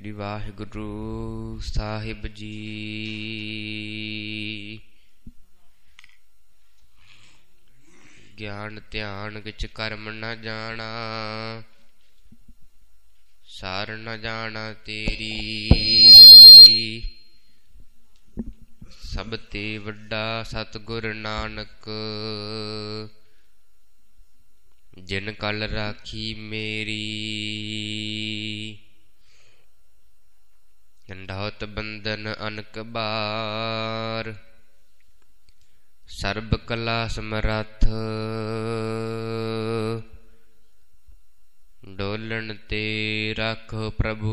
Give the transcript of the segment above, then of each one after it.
श्री वाहिगुरु साहिब जी। ज्ञान ध्यान किच कर्म न जाना, सार न जाना तेरी। सब ते वड्डा सतगुर नानक, जिन कल राखी मेरी। दंडौत बंदन अनक बार, सर्ब कला समरथ। डोलन ते रखो प्रभु,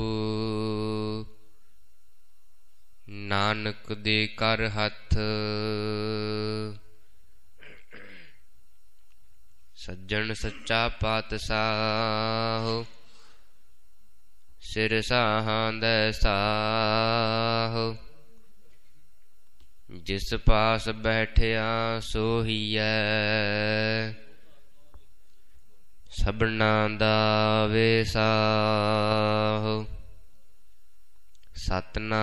नानक दे कर हथ। सज्जन सच्चा पातशाह, सिर साहांदै साह। जिस पास बैठिया सोहीऐ, सबना दा वेसाह। सतनाम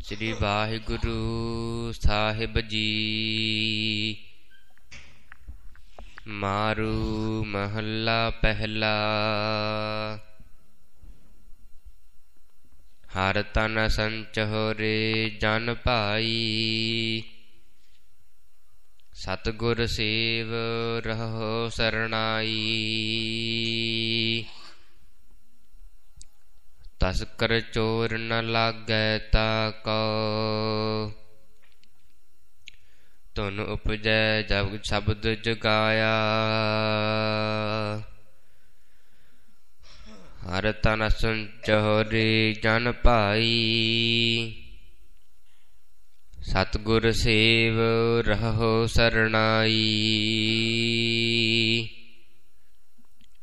श्री वाहिगुरु साहिब जी। मारू महला पहला, हर तन संचोरे जन भाई। सतगुर सेव रहो सरनाई, तस्कर चोर न लागै ताको। तुन उपजै जब शब्द जगाया, हर तन संचोरे जन भाई। सतगुर सेव रहो सरनाई,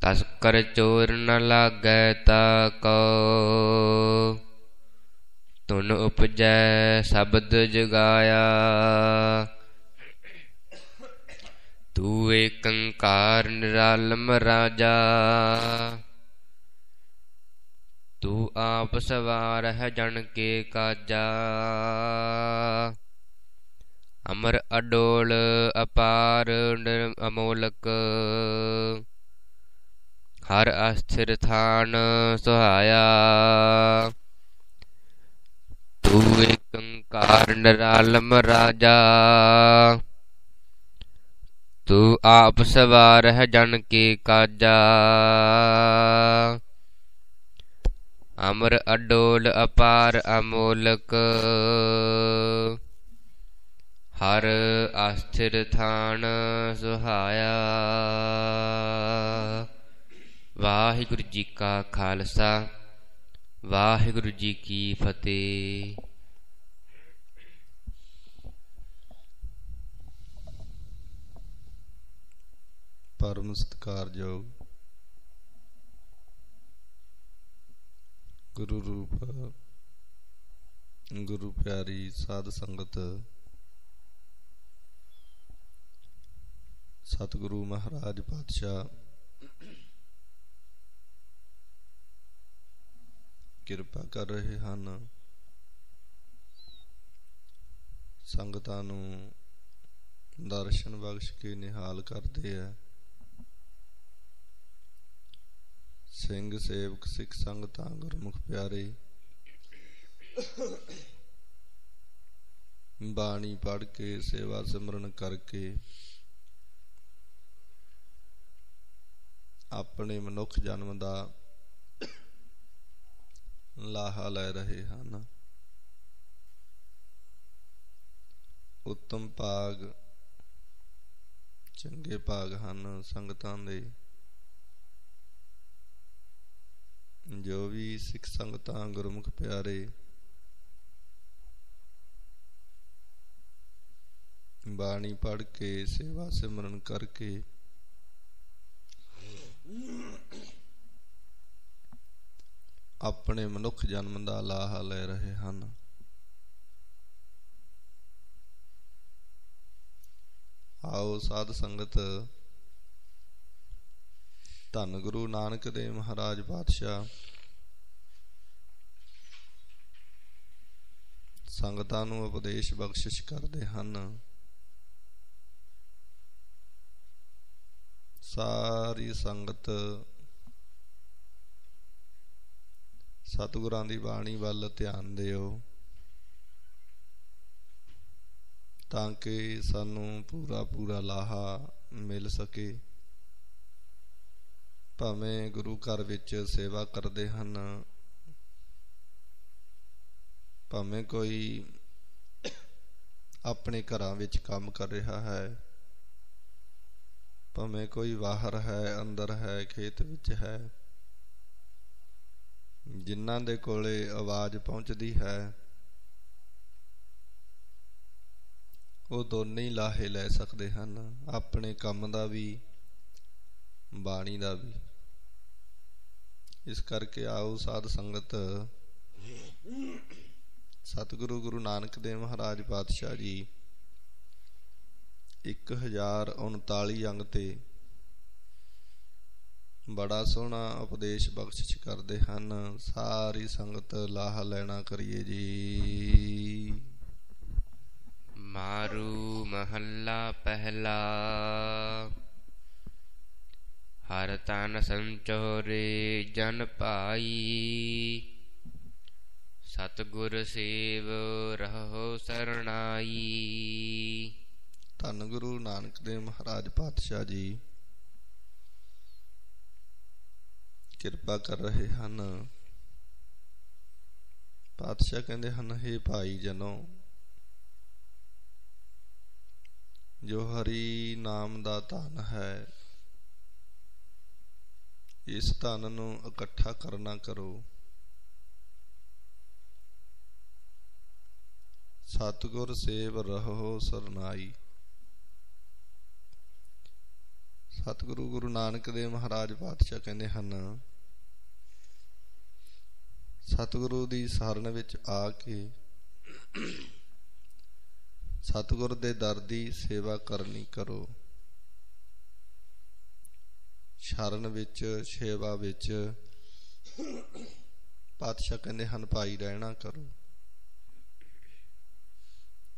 तस्कर चोर न लागै ताको। तुन उपजै शब्द जगाया, तू एकंकार निरालम राजा। तू आप सवार है जन के काजा। अमर अडोल अपार अमोलक, हर अस्थिर थान सुहाया। तू एकंकार निरालम राजा, तू आप सवार है जन के काजा। अमर अडोल अपार अमोलक, हर अस्थिर थान सुहाया। वाहिगुरु जी का खालसा, वाहिगुरु जी की फतेह। परम सत्कारयोग गुरु रूप गुरु प्यारी साध संगत, सतगुरु महाराज पातशाह किरपा कर रहे हैं। संगतां नूं दर्शन बख्श के निहाल करते हैं। सिंह सेवक सिख संगतां गुरमुख प्यारे, बाणी पढ़ के सेवा सिमरन करके अपने मनुख जन्म दा लाहा लै रहे हैं। उत्तम भाग चंगे भाग हैं संगतां दे, जो भी सिख संगतां गुरमुख प्यारे बाणी पढ़ के सेवा सिमरन करके अपने मनुख जन्म दा लाहा ले रहे हैं। आओ साध संगत ਧੰਨ ਗੁਰੂ ਨਾਨਕ ਦੇਵ ਮਹਾਰਾਜ ਪਾਤਸ਼ਾਹ ਸੰਗਤਾਂ ਨੂੰ ਉਪਦੇਸ਼ ਬਖਸ਼ਿਸ਼ ਕਰਦੇ ਹਨ। ਸਾਰੀ ਸੰਗਤ ਸਤਿਗੁਰਾਂ ਦੀ ਬਾਣੀ ਵੱਲ ਧਿਆਨ ਦਿਓ ਤਾਂ ਕਿ ਸਾਨੂੰ ਪੂਰਾ ਲਾਹਾ ਮਿਲ ਸਕੇ। ਭਾਵੇਂ ਗੁਰੂ ਘਰ ਵਿੱਚ ਸੇਵਾ ਕਰਦੇ ਹਨ, ਭਾਵੇਂ ਕੋਈ ਆਪਣੇ ਘਰਾਂ ਵਿੱਚ ਕੰਮ ਕਰ ਰਿਹਾ ਹੈ, ਭਾਵੇਂ ਕੋਈ ਬਾਹਰ ਹੈ, ਅੰਦਰ ਹੈ, ਖੇਤ ਵਿੱਚ ਹੈ, ਜਿਨ੍ਹਾਂ ਦੇ ਕੋਲੇ ਆਵਾਜ਼ ਪਹੁੰਚਦੀ ਹੈ ਉਹ ਦੋਨੇ ਹੀ ਲਾਹੇ ਲੈ ਸਕਦੇ ਹਨ, ਆਪਣੇ ਕੰਮ ਦਾ ਵੀ, ਬਾਣੀ ਦਾ ਵੀ। ਇਸ ਕਰਕੇ ਆਓ ਸਾਧ ਸੰਗਤ ਸਤਿਗੁਰੂ ਗੁਰੂ ਨਾਨਕ ਦੇਵ ਮਹਾਰਾਜ ਪਾਤਸ਼ਾਹ ਜੀ 1039 ਅੰਗ ਤੇ ਬੜਾ ਸੋਹਣਾ ਉਪਦੇਸ਼ ਬਖਸ਼ਿਸ਼ ਕਰਦੇ ਹਨ। ਸਾਰੀ ਸੰਗਤ ਲਾਹਾ ਲੈਣਾ ਕਰੀਏ ਜੀ। ਮਾਰੂ ਮਹੱਲਾ ਪਹਿਲਾ। ਹਰ ਤਨ ਸੰਚੋਰੇ ਜਨ ਭਾਈ, ਸਤਿਗੁਰ ਸੇਵ ਰਹੋ ਸਰਣਾਈ। ਧੰਨ ਗੁਰੂ ਨਾਨਕ ਦੇਵ ਮਹਾਰਾਜ ਪਾਤਸ਼ਾਹ ਜੀ ਕਿਰਪਾ ਕਰ ਰਹੇ ਹਨ। ਪਾਤਸ਼ਾਹ ਕਹਿੰਦੇ ਹਨ, ਹੇ ਭਾਈ ਜਨੋ, ਜੋ ਹਰੀ ਨਾਮ ਦਾ ਧਨ ਹੈ, ਇਸ ਧਨ ਨੂੰ ਇਕੱਠਾ ਕਰਨਾ ਕਰੋ। ਸਤਿਗੁਰ ਸੇਵ ਰਹੋ ਸਰਨਾਈ। ਸਤਿਗੁਰੂ ਗੁਰੂ ਨਾਨਕ ਦੇਵ ਮਹਾਰਾਜ ਪਾਤਸ਼ਾਹ ਕਹਿੰਦੇ ਹਨ, ਸਤਿਗੁਰੂ ਦੀ ਸ਼ਰਨ ਵਿੱਚ ਆ ਕੇ ਸਤਿਗੁਰ ਦੇ ਦਰ ਦੀ ਸੇਵਾ ਕਰਨੀ ਕਰੋ। ਸ਼ਰਨ ਵਿੱਚ, ਸੇਵਾ ਵਿੱਚ ਪਾਤਸ਼ਾਹ ਕਹਿੰਦੇ ਹਨ ਭਾਈ ਰਹਿਣਾ ਕਰੋ।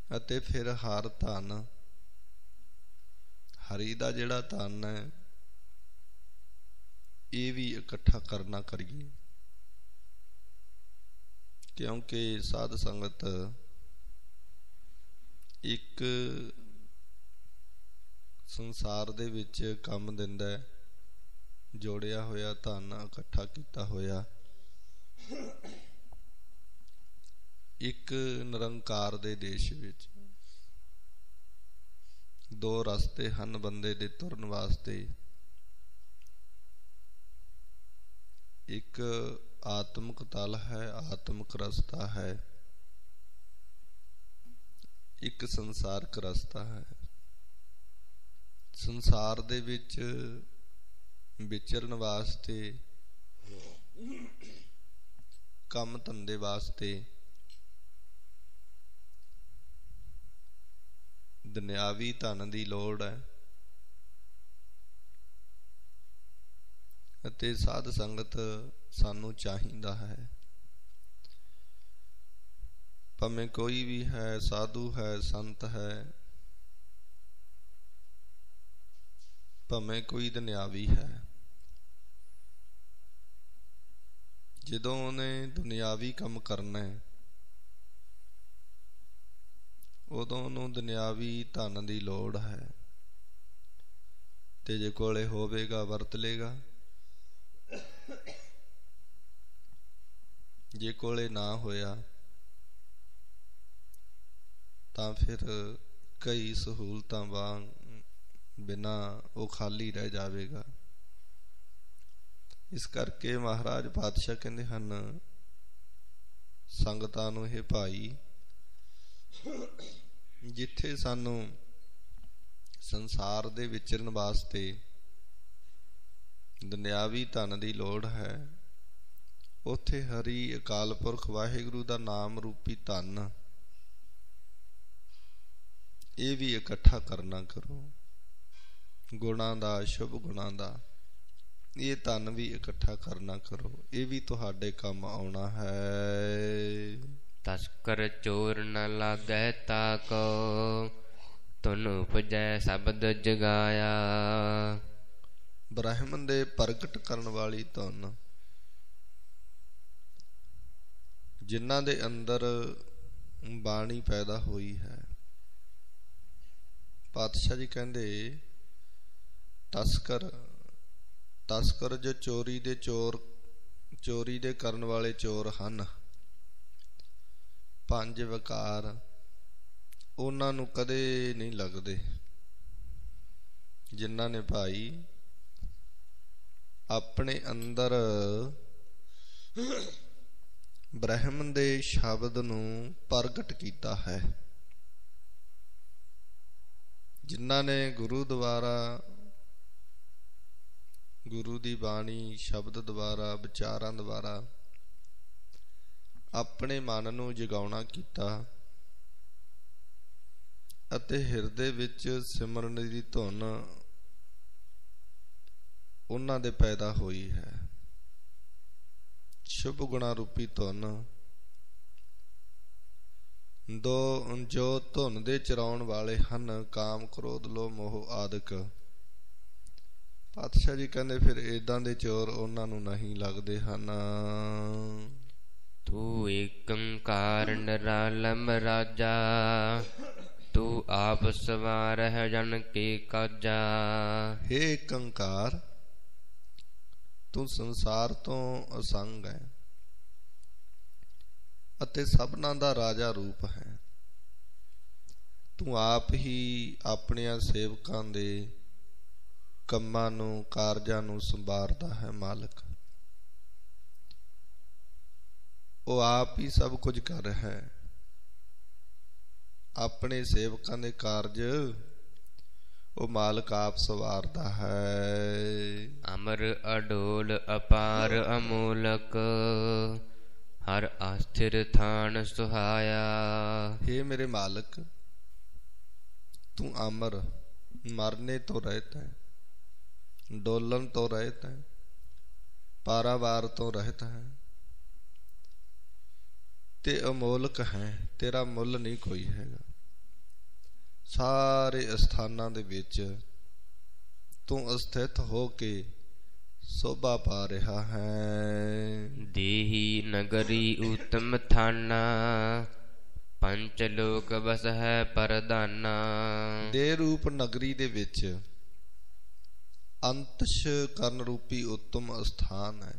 ਅਤੇ ਫਿਰ ਹਰ ਧਨ, ਹਰੀ ਦਾ ਜਿਹੜਾ ਧਨ ਹੈ ਇਹ ਵੀ ਇਕੱਠਾ ਕਰਨਾ ਕਰੀਏ, ਕਿਉਂਕਿ ਸਾਧ ਸੰਗਤ ਇੱਕ ਸੰਸਾਰ ਦੇ ਵਿੱਚ ਕੰਮ ਦਿੰਦਾ ਹੈ, ਜੋੜਿਆ ਹੋਇਆ ਧਨ, ਇਕੱਠਾ ਕੀਤਾ ਹੋਇਆ। ਇੱਕ ਨਿਰੰਕਾਰ ਦੇ ਦੇਸ਼ ਵਿੱਚ ਦੋ ਰਸਤੇ ਹਨ ਬੰਦੇ ਦੇ ਤੁਰਨ ਵਾਸਤੇ। ਇੱਕ ਆਤਮਿਕ ਤਲ ਹੈ, ਆਤਮਿਕ ਰਸਤਾ ਹੈ, ਇੱਕ ਸੰਸਾਰਕ ਰਸਤਾ ਹੈ। ਸੰਸਾਰ ਦੇ ਵਿੱਚ ਵਿਚਰਨ ਵਾਸਤੇ, ਕੰਮ ਧੰਦੇ ਵਾਸਤੇ ਦੁਨਿਆਵੀ ਧਨ ਦੀ ਲੋੜ ਹੈ। ਅਤੇ ਸਾਧ ਸੰਗਤ ਸਾਨੂੰ ਚਾਹੀਦਾ ਹੈ, ਭਾਵੇਂ ਕੋਈ ਵੀ ਹੈ, ਸਾਧੂ ਹੈ, ਸੰਤ ਹੈ, ਭਾਵੇਂ ਕੋਈ ਦੁਨਿਆਵੀ ਹੈ। ਜਦੋਂ ਉਹਨੇ ਦੁਨਿਆਵੀ ਕੰਮ ਕਰਨਾ ਹੈ ਉਦੋਂ ਉਹਨੂੰ ਦੁਨਿਆਵੀ ਧਨ ਦੀ ਲੋੜ ਹੈ, ਤੇ ਜੇ ਕੋਲੇ ਹੋਵੇਗਾ ਵਰਤ ਲੇਗਾ, ਜੇ ਕੋਲੇ ਨਾ ਹੋਇਆ ਤਾਂ ਫਿਰ ਕਈ ਸਹੂਲਤਾਂ ਵਾਂਗ ਬਿਨਾਂ ਉਹ ਖਾਲੀ ਰਹਿ ਜਾਵੇਗਾ। ਇਸ ਕਰਕੇ ਮਹਾਰਾਜ ਪਾਤਸ਼ਾਹ ਕਹਿੰਦੇ ਹਨ ਸੰਗਤਾਂ ਨੂੰ, ਇਹ ਭਾਈ, ਜਿੱਥੇ ਸਾਨੂੰ ਸੰਸਾਰ ਦੇ ਵਿਚਰਨ ਵਾਸਤੇ ਦੁਨਿਆਵੀ ਧਨ ਦੀ ਲੋੜ ਹੈ, ਉੱਥੇ ਹਰੀ ਅਕਾਲ ਪੁਰਖ ਵਾਹਿਗੁਰੂ ਦਾ ਨਾਮ ਰੂਪੀ ਧਨ ਇਹ ਵੀ ਇਕੱਠਾ ਕਰਨਾ ਕਰੋ, ਗੁਣਾਂ ਦਾ, ਸ਼ੁਭ ਗੁਣਾਂ ਦਾ। ਇਹ ਧਨ ਵੀ ਇਕੱਠਾ ਕਰਨਾ ਕਰੋ, ਇਹ ਵੀ ਤੁਹਾਡੇ ਕੰਮ ਆਉਣਾ ਹੈ। ਤਸਕਰ ਚੋਰ ਨ ਲਾਗੈ ਤਾਕੋ, ਤੁਨ ਉਪਜੈ ਸ਼ਬਦ ਜਗਾਇਆ। ਬ੍ਰਹਮਣ ਦੇ ਪ੍ਰਗਟ ਕਰਨ ਵਾਲੀ ਧੁਨ, ਜਿਨ੍ਹਾਂ ਦੇ ਅੰਦਰ ਬਾਣੀ ਪੈਦਾ ਹੋਈ ਹੈ। ਪਾਤਸ਼ਾਹ ਜੀ ਕਹਿੰਦੇ ਤਸਕਰ ਜੋ ਚੋਰੀ ਦੇ ਕਰਨ ਵਾਲੇ ਚੋਰ ਹਨ, ਪੰਜ ਵਿਕਾਰ, ਉਹਨਾਂ ਨੂੰ ਕਦੇ ਨਹੀਂ ਲੱਗਦੇ। ਜਿਨ੍ਹਾਂ ਨੇ ਭਾਈ ਆਪਣੇ ਅੰਦਰ ਬ੍ਰਹਮਣ ਦੇ ਸ਼ਬਦ ਨੂੰ ਪ੍ਰਗਟ ਕੀਤਾ ਹੈ, ਜਿਨ੍ਹਾਂ ਨੇ ਗੁਰੂ ਦੁਆਰਾ, ਗੁਰੂ ਦੀ ਬਾਣੀ ਸ਼ਬਦ ਦੁਆਰਾ, ਵਿਚਾਰਾਂ ਦੁਆਰਾ ਆਪਣੇ ਮਨ ਨੂੰ ਜਗਾਉਣਾ ਕੀਤਾ ਅਤੇ ਹਿਰਦੇ ਵਿੱਚ ਸਿਮਰਨ ਦੀ ਧੁਨ ਉਹਨਾਂ ਦੇ ਪੈਦਾ ਹੋਈ ਹੈ। ਸ਼ੁਭ ਗੁਣਾ ਰੂਪੀ ਧੁਨ, ਜੋ ਧੁਨ ਦੇ ਚਰਾਉਣ ਵਾਲੇ ਹਨ, ਕਾਮ ਕ੍ਰੋਧ ਲੋਭ ਮੋਹ ਆਦਿਕ। ਪਾਤਸ਼ਾਹ ਜੀ ਕਹਿੰਦੇ ਫਿਰ ਏਦਾਂ ਦੇ ਚੋਰ ਉਹਨਾਂ ਨੂੰ ਨਹੀਂ ਲੱਗਦੇ ਹਨ। ਤੂੰ ਏਕੰਕਾਰ ਨਿਰਾਲਮ ਰਾਜਾ, ਤੂੰ ਆਪ ਸਵਾਰਹਿ ਜਨ ਕੇ ਕਾਜਾ। ਹੇ ਏਕੰਕਾਰ, ਤੂੰ ਸੰਸਾਰ ਤੋਂ ਅਸੰਗ ਹੈ ਅਤੇ ਸਭਨਾਂ ਦਾ ਰਾਜਾ ਰੂਪ ਹੈ। ਤੂੰ ਆਪ ਹੀ ਆਪਣਿਆਂ ਸੇਵਕਾਂ ਦੇ ਕੰਮਾਂ ਨੂੰ, ਕਾਰਜਾਂ ਨੂੰ ਸੰਭਾਲਦਾ ਹੈ ਮਾਲਕ। ਉਹ ਆਪ ਹੀ ਸਭ ਕੁਝ ਕਰ ਰਿਹਾ ਹੈ। ਆਪਣੇ ਸੇਵਕਾਂ ਦੇ ਕਾਰਜ ਉਹ ਮਾਲਕ ਆਪ ਸਵਾਰਦਾ ਹੈ। ਅਮਰ ਅਡੋਲ ਅਪਾਰ ਅਮੋਲਕ, ਹਰ ਆਸਥਿਰ ਥਾਨ ਸੁਹਾਇਆ। हे मेरे मालिक, तू अमर, मरने तो रहता है, डोलन तो रहता है, पारावार तो रहता है, ते अमोलक है, तेरा मुੱਲ नहीं कोई हैगा। ਸਾਰੇ ਅਸਥਾਨਾਂ ਦੇ ਵਿੱਚ ਤੂੰ ਅਸਥਿਤ ਹੋ ਕੇ ਸੋਭਾ ਪਾ ਰਿਹਾ ਹੈ। ਦੇਹੀ ਨਗਰੀ ਉਤਮ ਥਾਨਾ, ਪੰਚ ਲੋਕ ਬਸ ਹੈ ਪਰਦਾਨਾ। ਦੇ ਰੂਪ ਨਗਰੀ ਦੇ ਵਿੱਚ ਅੰਤਸ਼ ਕਰਨ ਰੂਪੀ ਉੱਤਮ ਅਸਥਾਨ ਹੈ।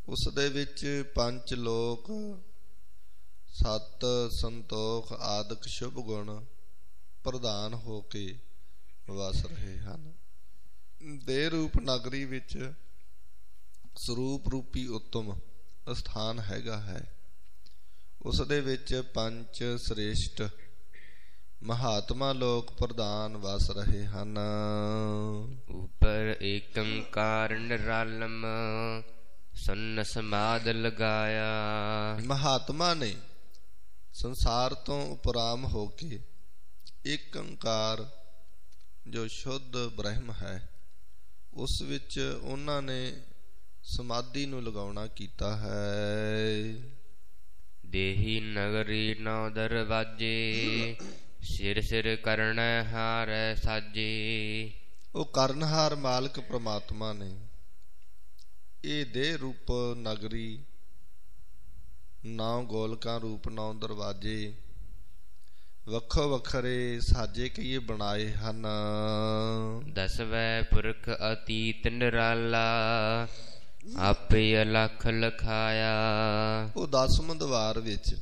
ਉਸ ਦੇ ਵਿੱਚ ਪੰਜ ਲੋਕ, ਸਤ, ਸੰਤੋਖ ਆਦਿਕ ਸ਼ੁਭ ਗੁਣ ਪ੍ਰਧਾਨ ਹੋ ਕੇ ਵਸ ਰਹੇ ਹਨ। ਦੇ ਰੂਪ ਨਗਰੀ ਵਿੱਚ ਸਰੂਪ ਰੂਪੀ ਉੱਤਮ ਅਸਥਾਨ ਹੈਗਾ ਹੈ। ਉਸ ਦੇ ਵਿੱਚ ਪੰਜ ਸ੍ਰੇਸ਼ਟ ਮਹਾਤਮਾ ਲੋਕ ਪ੍ਰਧਾਨ ਵਸ ਰਹੇ ਹਨ। ਉਪਰ ਏਕੰਕਾਰ ਨਿਰਾਲਮ, ਸੁਨ ਸਮਾਦ ਲਗਾਇਆ। ਮਹਾਤਮਾ ਨੇ ਸੰਸਾਰ ਤੋਂ ਉਪਰਾਮ ਹੋ ਕੇ ਏਕੰਕਾਰ ਜੋ ਸ਼ੁੱਧ ਬ੍ਰਹਮ ਹੈ, ਉਸ ਵਿੱਚ ਉਹਨਾਂ ਨੇ ਸਮਾਧੀ ਨੂੰ ਲਗਾਉਣਾ ਕੀਤਾ ਹੈ। ਦੇਹੀ ਨਗਰੀ ਨੌ ਦਰਵਾਜੇ, ਸਿਰ ਸਿਰ ਕਰਨੈ ਹਾਰੈ ਸਾਜੇ। ਉਹ ਕਰਨਹਾਰ ਮਾਲਕ ਪ੍ਰਮਾਤਮਾ ਨੇ ਇਹ ਦੇਹ ਰੂਪ ਨਗਰੀ, 9 ਗੋਲਕਾਂ ਰੂਪ 9 ਦਰਵਾਜੇ ਵੱਖੋ ਵੱਖਰੇ ਸਾਜੇ ਕਈਏ ਬਣਾਏ ਹਨ। ਦਸਵੇਂ ਪੁਰਖ ਅਤੀਤ ਨਿਰਾਲਾ, ਆਪੇ ਅਲਖ ਲਖਾਇਆ। ਉਹ 10ਵੇਂ ਦਵਾਰ ਵਿੱਚ,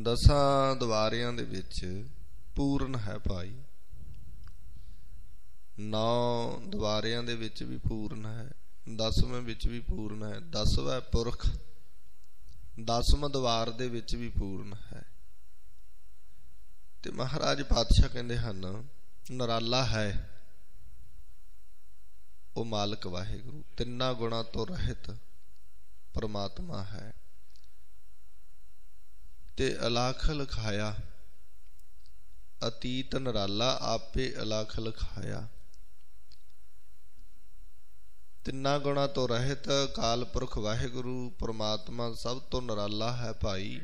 10 ਦਵਾਰਿਆਂ ਦੇ ਵਿੱਚ ਪੂਰਨ ਹੈ ਭਾਈ। 9 ਦਵਾਰਿਆਂ ਦੇ ਵਿੱਚ ਵੀ ਪੂਰਨ ਹੈ, 10ਵੇਂ ਵਿੱਚ ਵੀ ਪੂਰਨ ਹੈ। 10ਵਾਂ ਪੁਰਖ 10ਵੇਂ ਦਵਾਰ ਦੇ ਵਿੱਚ ਵੀ ਪੂਰਨ ਹੈ। ਤੇ ਮਹਾਰਾਜ ਪਾਤਸ਼ਾਹ ਕਹਿੰਦੇ ਹਨ, ਨਿਰਾਲਾ ਹੈ ਉਹ ਮਾਲਕ ਵਾਹਿਗੁਰੂ, ਤਿੰਨਾਂ ਗੁਣਾਂ ਤੋਂ ਰਹਿਤ ਪਰਮਾਤਮਾ ਹੈ। ਤੇ ਅਲਖ ਲਖਾਇਆ, ਅਤੀਤ ਨਿਰਾਲਾ, ਆਪੇ ਅਲਖ ਲਖਾਇਆ। ਤਿੰਨਾਂ ਗੁਣਾ ਤੋਂ ਰਹਿਤ ਅਕਾਲ ਪੁਰਖ ਵਾਹਿਗੁਰੂ ਪ੍ਰਮਾਤਮਾ ਸਭ ਤੋਂ ਨਿਰਾਲਾ ਹੈ ਭਾਈ।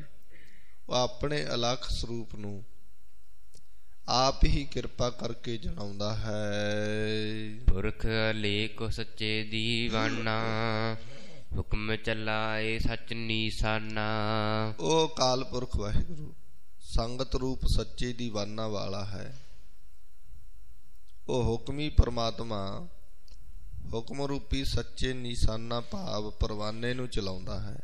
ਉਹ ਆਪਣੇ ਅਲੱਖ ਸਰੂਪ ਨੂੰ ਆਪ ਹੀ ਕਿਰਪਾ ਕਰਕੇ ਜਣਾਉਂਦਾ ਹੈ। ਪੁਰਖ ਅਲੇਖ ਸੱਚੇ ਦੀਵਾਨਾ, ਹੁਕਮ ਚਲਾਏ ਸੱਚ ਨੀਸਾਨਾ। ਉਹ ਅਕਾਲ ਪੁਰਖ ਵਾਹਿਗੁਰੂ ਸੰਗਤ ਰੂਪ ਸੱਚੇ ਦੀਵਾਨਾ ਵਾਲਾ ਹੈ। ਉਹ ਹੁਕਮੀ ਪਰਮਾਤਮਾ ਹੁਕਮ ਰੂਪੀ ਸੱਚੇ ਨਿਸ਼ਾਨਾ ਭਾਵ ਪਰਵਾਨੇ ਨੂੰ ਚਲਾਉਂਦਾ ਹੈ,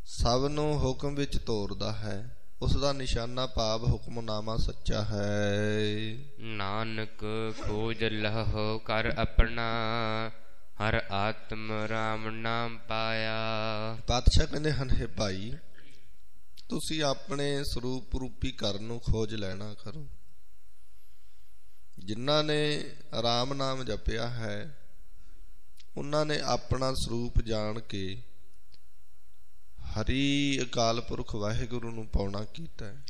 ਸਭ ਨੂੰ ਹੁਕਮ ਵਿੱਚ ਤੋਰਦਾ ਹੈ। ਉਸ ਦਾ ਨਿਸ਼ਾਨਾ ਭਾਵ ਹੁਕਮਨਾਮਾ ਸੱਚਾ ਹੈ। ਨਾਨਕ ਖੋਜ ਲਹੁ ਕਰ ਆਪਣਾ, ਹਰ ਆਤਮ ਰਾਮ ਨਾਮ ਪਾਇਆ। ਪਾਤਸ਼ਾਹ ਕਹਿੰਦੇ ਹਨ, ਹੈ ਭਾਈ ਤੁਸੀਂ ਆਪਣੇ ਸਰੂਪ ਰੂਪੀ ਘਰ ਨੂੰ ਖੋਜ ਲੈਣਾ ਕਰੋ। ਜਿਨ੍ਹਾਂ ਨੇ ਰਾਮ ਨਾਮ ਜਪਿਆ ਹੈ ਉਹਨਾਂ ਨੇ ਆਪਣਾ ਸਰੂਪ ਜਾਣ ਕੇ ਹਰੀ ਅਕਾਲ ਪੁਰਖ ਵਾਹਿਗੁਰੂ ਨੂੰ ਪਾਉਣਾ ਕੀਤਾ ਹੈ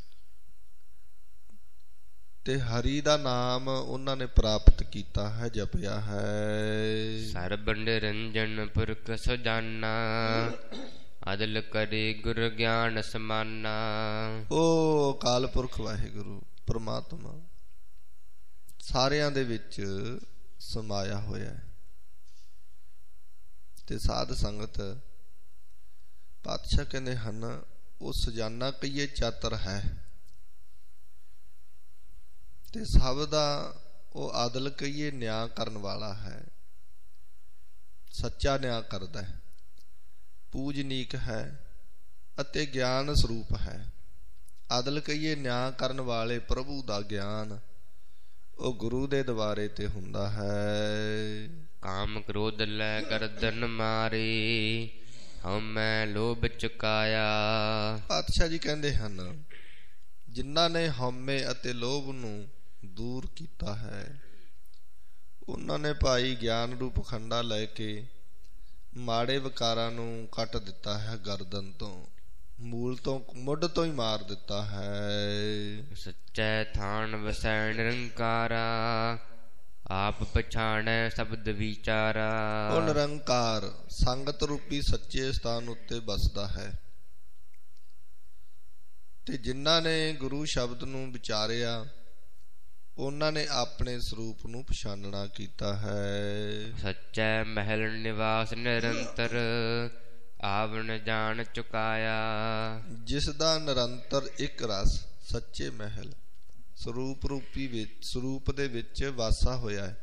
ਤੇ ਹਰੀ ਦਾ ਨਾਮ ਉਹਨਾਂ ਨੇ ਪ੍ਰਾਪਤ ਕੀਤਾ ਹੈ, ਜਪਿਆ ਹੈ। ਸਰਬ ਨਿਰੰਜਨ ਪੁਰਖ ਸੁਜਾਨਾ, ਅਦਲ ਕਰੇ ਗੁਰ ਗਿਆਨ ਸਮਾਨਾ। ਉਹ ਅਕਾਲ ਪੁਰਖ ਵਾਹਿਗੁਰੂ ਪਰਮਾਤਮਾ ਸਾਰਿਆਂ ਦੇ ਵਿੱਚ ਸਮਾਇਆ ਹੋਇਆ ਹੈ ਤੇ ਸਾਧ ਸੰਗਤ ਪਾਤਸ਼ਾਹ ਕਹਿੰਦੇ ਹਨ ਉਹ ਸਜਾਨਾ ਕਈਏ ਚਾਤਰ ਹੈ ਤੇ ਸਭ ਦਾ ਉਹ ਆਦਲ ਕਈਏ ਨਿਆਂ ਕਰਨ ਵਾਲਾ ਹੈ, ਸੱਚਾ ਨਿਆਂ ਕਰਦਾ ਹੈ, ਪੂਜਨੀਕ ਹੈ ਅਤੇ ਗਿਆਨ ਸਰੂਪ ਹੈ। ਆਦਲ ਕਈਏ ਨਿਆਂ ਕਰਨ ਵਾਲੇ ਪ੍ਰਭੂ ਦਾ ਗਿਆਨ ਉਹ ਗੁਰੂ ਦੇ ਦਵਾਰੇ ਤੇ ਹੁੰਦਾ ਹੈ। ਕਾਮ ਕ੍ਰੋਧ ਲੈ ਗਰਦਨ ਮਾਰੇ, ਹਉਮੈ ਲੋਭ ਚੁਕਾਇਆ। ਪਾਤਸ਼ਾਹ ਜੀ ਕਹਿੰਦੇ ਹਨ ਜਿਨ੍ਹਾਂ ਨੇ ਹਉਮੈ ਅਤੇ ਲੋਭ ਨੂੰ ਦੂਰ ਕੀਤਾ ਹੈ ਉਹਨਾਂ ਨੇ ਭਾਈ ਗਿਆਨ ਰੂਪ ਖੰਡਾ ਲੈ ਕੇ ਮਾੜੇ ਵਿਕਾਰਾਂ ਨੂੰ ਕੱਟ ਦਿੱਤਾ ਹੈ, ਗਰਦਨ ਤੋਂ ਮੂਲ ਤੋਂ ਮੁੱਢ ਤੋਂ ਹੀ ਮਾਰ ਦਿੱਤਾ ਹੈ। ਸੱਚੈ ਥਾਨ ਵਸੈ ਨਿਰੰਕਾਰਾ, ਆਪ ਪਛਾਣੈ ਸ਼ਬਦ ਵਿਚਾਰਾ। ਉਹ ਨਿਰੰਕਾਰ ਸੰਗਤ ਰੂਪੀ ਸੱਚੇ ਸਥਾਨ ਉੱਤੇ ਬਸਦਾ ਹੈ ਤੇ ਜਿਨ੍ਹਾਂ ਨੇ ਗੁਰੂ ਸ਼ਬਦ ਨੂੰ ਵਿਚਾਰਿਆ ਉਹਨਾਂ ਨੇ ਆਪਣੇ ਸਰੂਪ ਨੂੰ ਪਛਾਣਨਾ ਕੀਤਾ ਹੈ। ਸੱਚੈ ਮਹਿਲ ਨਿਵਾਸ ਨਿਰੰਤਰ, ਆਵਣ ਜਾਣ ਚੁਕਾਇਆ। ਜਿਸ ਦਾ ਨਿਰੰਤਰ ਇੱਕ ਰਸ ਸੱਚੇ ਮਹਿਲ ਸਰੂਪ ਰੂਪੀ ਵਿੱਚ ਸਰੂਪ ਦੇ ਵਿੱਚ ਵਾਸਾ ਹੋਇਆ ਹੈ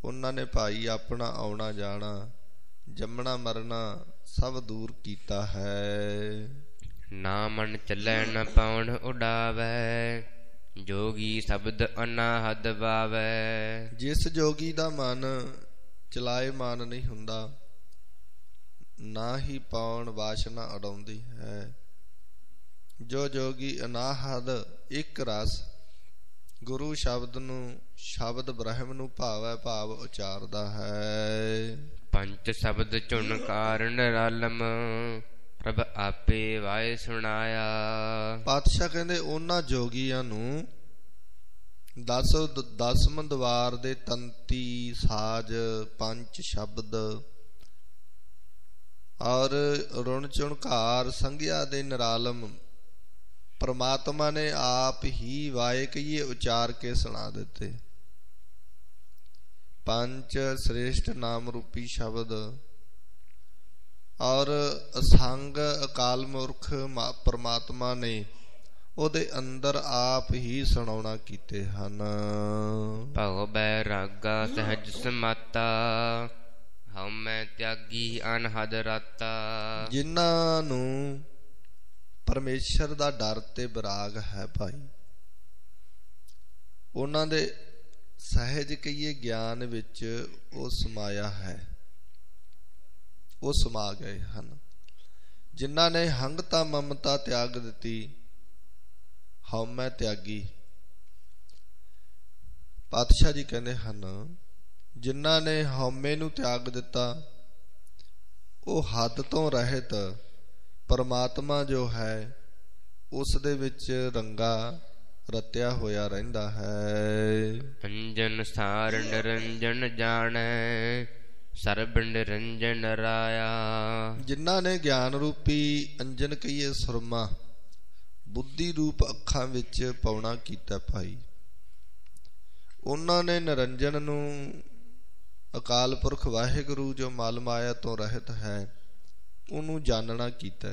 ਉਹਨਾਂ ਨੇ ਭਾਈ ਆਪਣਾ ਆਉਣਾ ਜਾਣਾ ਜੰਮਣਾ ਮਰਨਾ ਸਭ ਦੂਰ ਕੀਤਾ ਹੈ। ਨਾ ਮਨ ਚੱਲੈ ਨ ਪਵਨ ਉਡਾਵੈ, ਜੋਗੀ ਸ਼ਬਦ ਅਨਾਹਦ ਵਾਵੈ। ਜਿਸ ਜੋਗੀ ਦਾ ਮਨ ਚਲਾਏ ਮਾਨ ਨਹੀਂ ਹੁੰਦਾ ਨਾ ਹੀ ਪਾਉਣ ਵਾਸ਼ਨਾ ਉਡਾਉਂਦੀ ਹੈ। ਜੋ ਜੋਗੀ ਅਨਾਹਦ ਇੱਕ ਰਸ ਗੁਰੂ ਸ਼ਬਦ ਨੂੰ ਸ਼ਬਦ ਬ੍ਰਹਮ ਨੂੰ ਭਾਵੈ ਭਾਵ ਉਚਾਰਦਾ ਹੈ। ਪੰਚ ਸ਼ਬਦ ਚੁਣ ਕਾਰਨ ਰਲਮ, ਪ੍ਰਭ ਆਪੇ ਵਾਏ ਸੁਣਾਇਆ। ਪਾਤਸ਼ਾਹ ਕਹਿੰਦੇ ਉਹਨਾਂ ਜੋਗੀਆਂ ਨੂੰ ਦਸਮ ਦਵਾਰ ਦੇ ਤੰਤੀ ਸਾਜ ਪੰਚ ਸ਼ਬਦ ਔਰ ਰੁਣ ਝੁਣਕਾਰ ਸੰਗਿਆ ਦੇ ਨਿਰਾਲਮ ਪਰਮਾਤਮਾ ਨੇ ਆਪ ਹੀ ਵਾਏ ਕਹੀਏ ਉਚਾਰ ਕੇ ਸੁਣਾ ਦਿੱਤੇ। ਪੰਜ ਸ੍ਰੇਸ਼ਟ ਨਾਮ ਰੂਪੀ ਸ਼ਬਦ ਔਰ ਅਸੰਗ ਅਕਾਲ ਮੂਰਖ ਪਰਮਾਤਮਾ ਨੇ ਉਹਦੇ ਅੰਦਰ ਆਪ ਹੀ ਸੁਣਾਉਣਾ ਕੀਤੇ ਹਨ। ਭਉ ਬੈਰਾਗਾ ਸਹਿਜ ਸਮਾਤਾ, ਹਉਮੈ ਤਿਆਗੀ ਅਨਹਦ ਰਾਤਾ। ਜਿਨ੍ਹਾਂ ਨੂੰ ਪਰਮੇਸ਼ਰ ਦਾ ਡਰ ਤੇ ਵਿਰਾਗ ਹੈ ਭਾਈ ਉਹਨਾਂ ਦੇ ਸਹਿਜ ਕਹੀਏ ਗਿਆਨ ਵਿੱਚ ਉਹ ਸਮਾਇਆ ਹੈ, ਉਹ ਸਮਾ ਗਏ ਹਨ। ਜਿਨ੍ਹਾਂ ਨੇ ਹੰਗਤਾ ਮਮਤਾ ਤਿਆਗ ਦਿੱਤੀ, ਹਉਮੈ ਤਿਆਗੀ। ਪਾਤਸ਼ਾਹ ਜੀ ਕਹਿੰਦੇ ਹਨ ਜਿਨ੍ਹਾਂ ਨੇ ਹਉਮੈ ਨੂੰ ਤਿਆਗ ਦਿੱਤਾ ਉਹ ਹੱਦ ਤੋਂ ਰਹਿਤ ਪਰਮਾਤਮਾ ਜੋ ਹੈ ਉਸ ਦੇ ਵਿੱਚ ਰੰਗਾ ਰਤਿਆ ਹੋਇਆ ਰਹਿੰਦਾ ਹੈ। ਅੰਜਨ ਸਾਰ ਨਿਰੰਜਨ ਜਾਣੈ, ਸਰਬ ਨਿਰੰਜਨ ਰਾਇਆ। ਜਿਨ੍ਹਾਂ ਨੇ ਗਿਆਨ ਰੂਪੀ ਅੰਜਨ ਕਹੀਏ ਸੁਰਮਾ ਬੁੱਧੀ ਰੂਪ ਅੱਖਾਂ ਵਿੱਚ ਪਾਉਣਾ ਕੀਤਾ ਭਾਈ, ਉਹਨਾਂ ਨੇ ਨਿਰੰਜਨ ਨੂੰ ਅਕਾਲ ਪੁਰਖ ਵਾਹਿਗੁਰੂ ਜੋ ਮਲ ਮਾਇਆ ਤੋਂ ਰਹਿਤ ਹੈ ਉਹਨੂੰ ਜਾਣਨਾ ਕੀਤਾ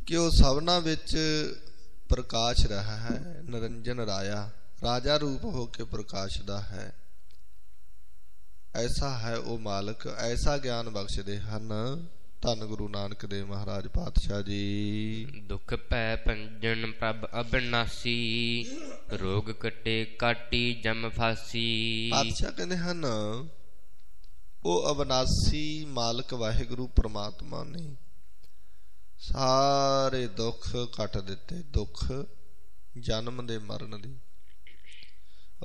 ਕਿ ਉਹ ਸਭਨਾਂ ਵਿੱਚ ਪ੍ਰਕਾਸ਼ ਰਿਹਾ ਹੈ। ਨਿਰੰਜਨ ਰਾਇਆ, ਰਾਜਾ ਰੂਪ ਹੋ ਕੇ ਪ੍ਰਕਾਸ਼ਦਾ ਹੈ। ਐਸਾ ਹੈ ਉਹ ਮਾਲਕ, ਐਸਾ ਗਿਆਨ ਬਖਸ਼ਦੇ ਹਨ ਧੰਨ ਗੁਰੂ ਨਾਨਕ ਦੇਵ ਮਹਾਰਾਜ ਪਾਤਸ਼ਾਹ ਜੀ। ਦੁਖ ਭੈ ਭੰਜਨ ਪ੍ਰਭ ਅਬਿਨਾਸੀ, ਰੋਗ ਕਟੇ ਕਾਟੀ ਜਮ ਫਾਸੀ। ਪਾਤਸ਼ਾਹ ਕਹਿੰਦੇ ਹਨ ਉਹ ਅਬਿਨਾਸੀ ਮਾਲਕ ਵਾਹਿਗੁਰੂ ਪ੍ਰਮਾਤਮਾ ਨੇ ਸਾਰੇ ਦੁੱਖ ਕੱਟ ਦਿੱਤੇ। ਦੁੱਖ ਜਨਮ ਦੇ ਮਰਨ ਦੀ,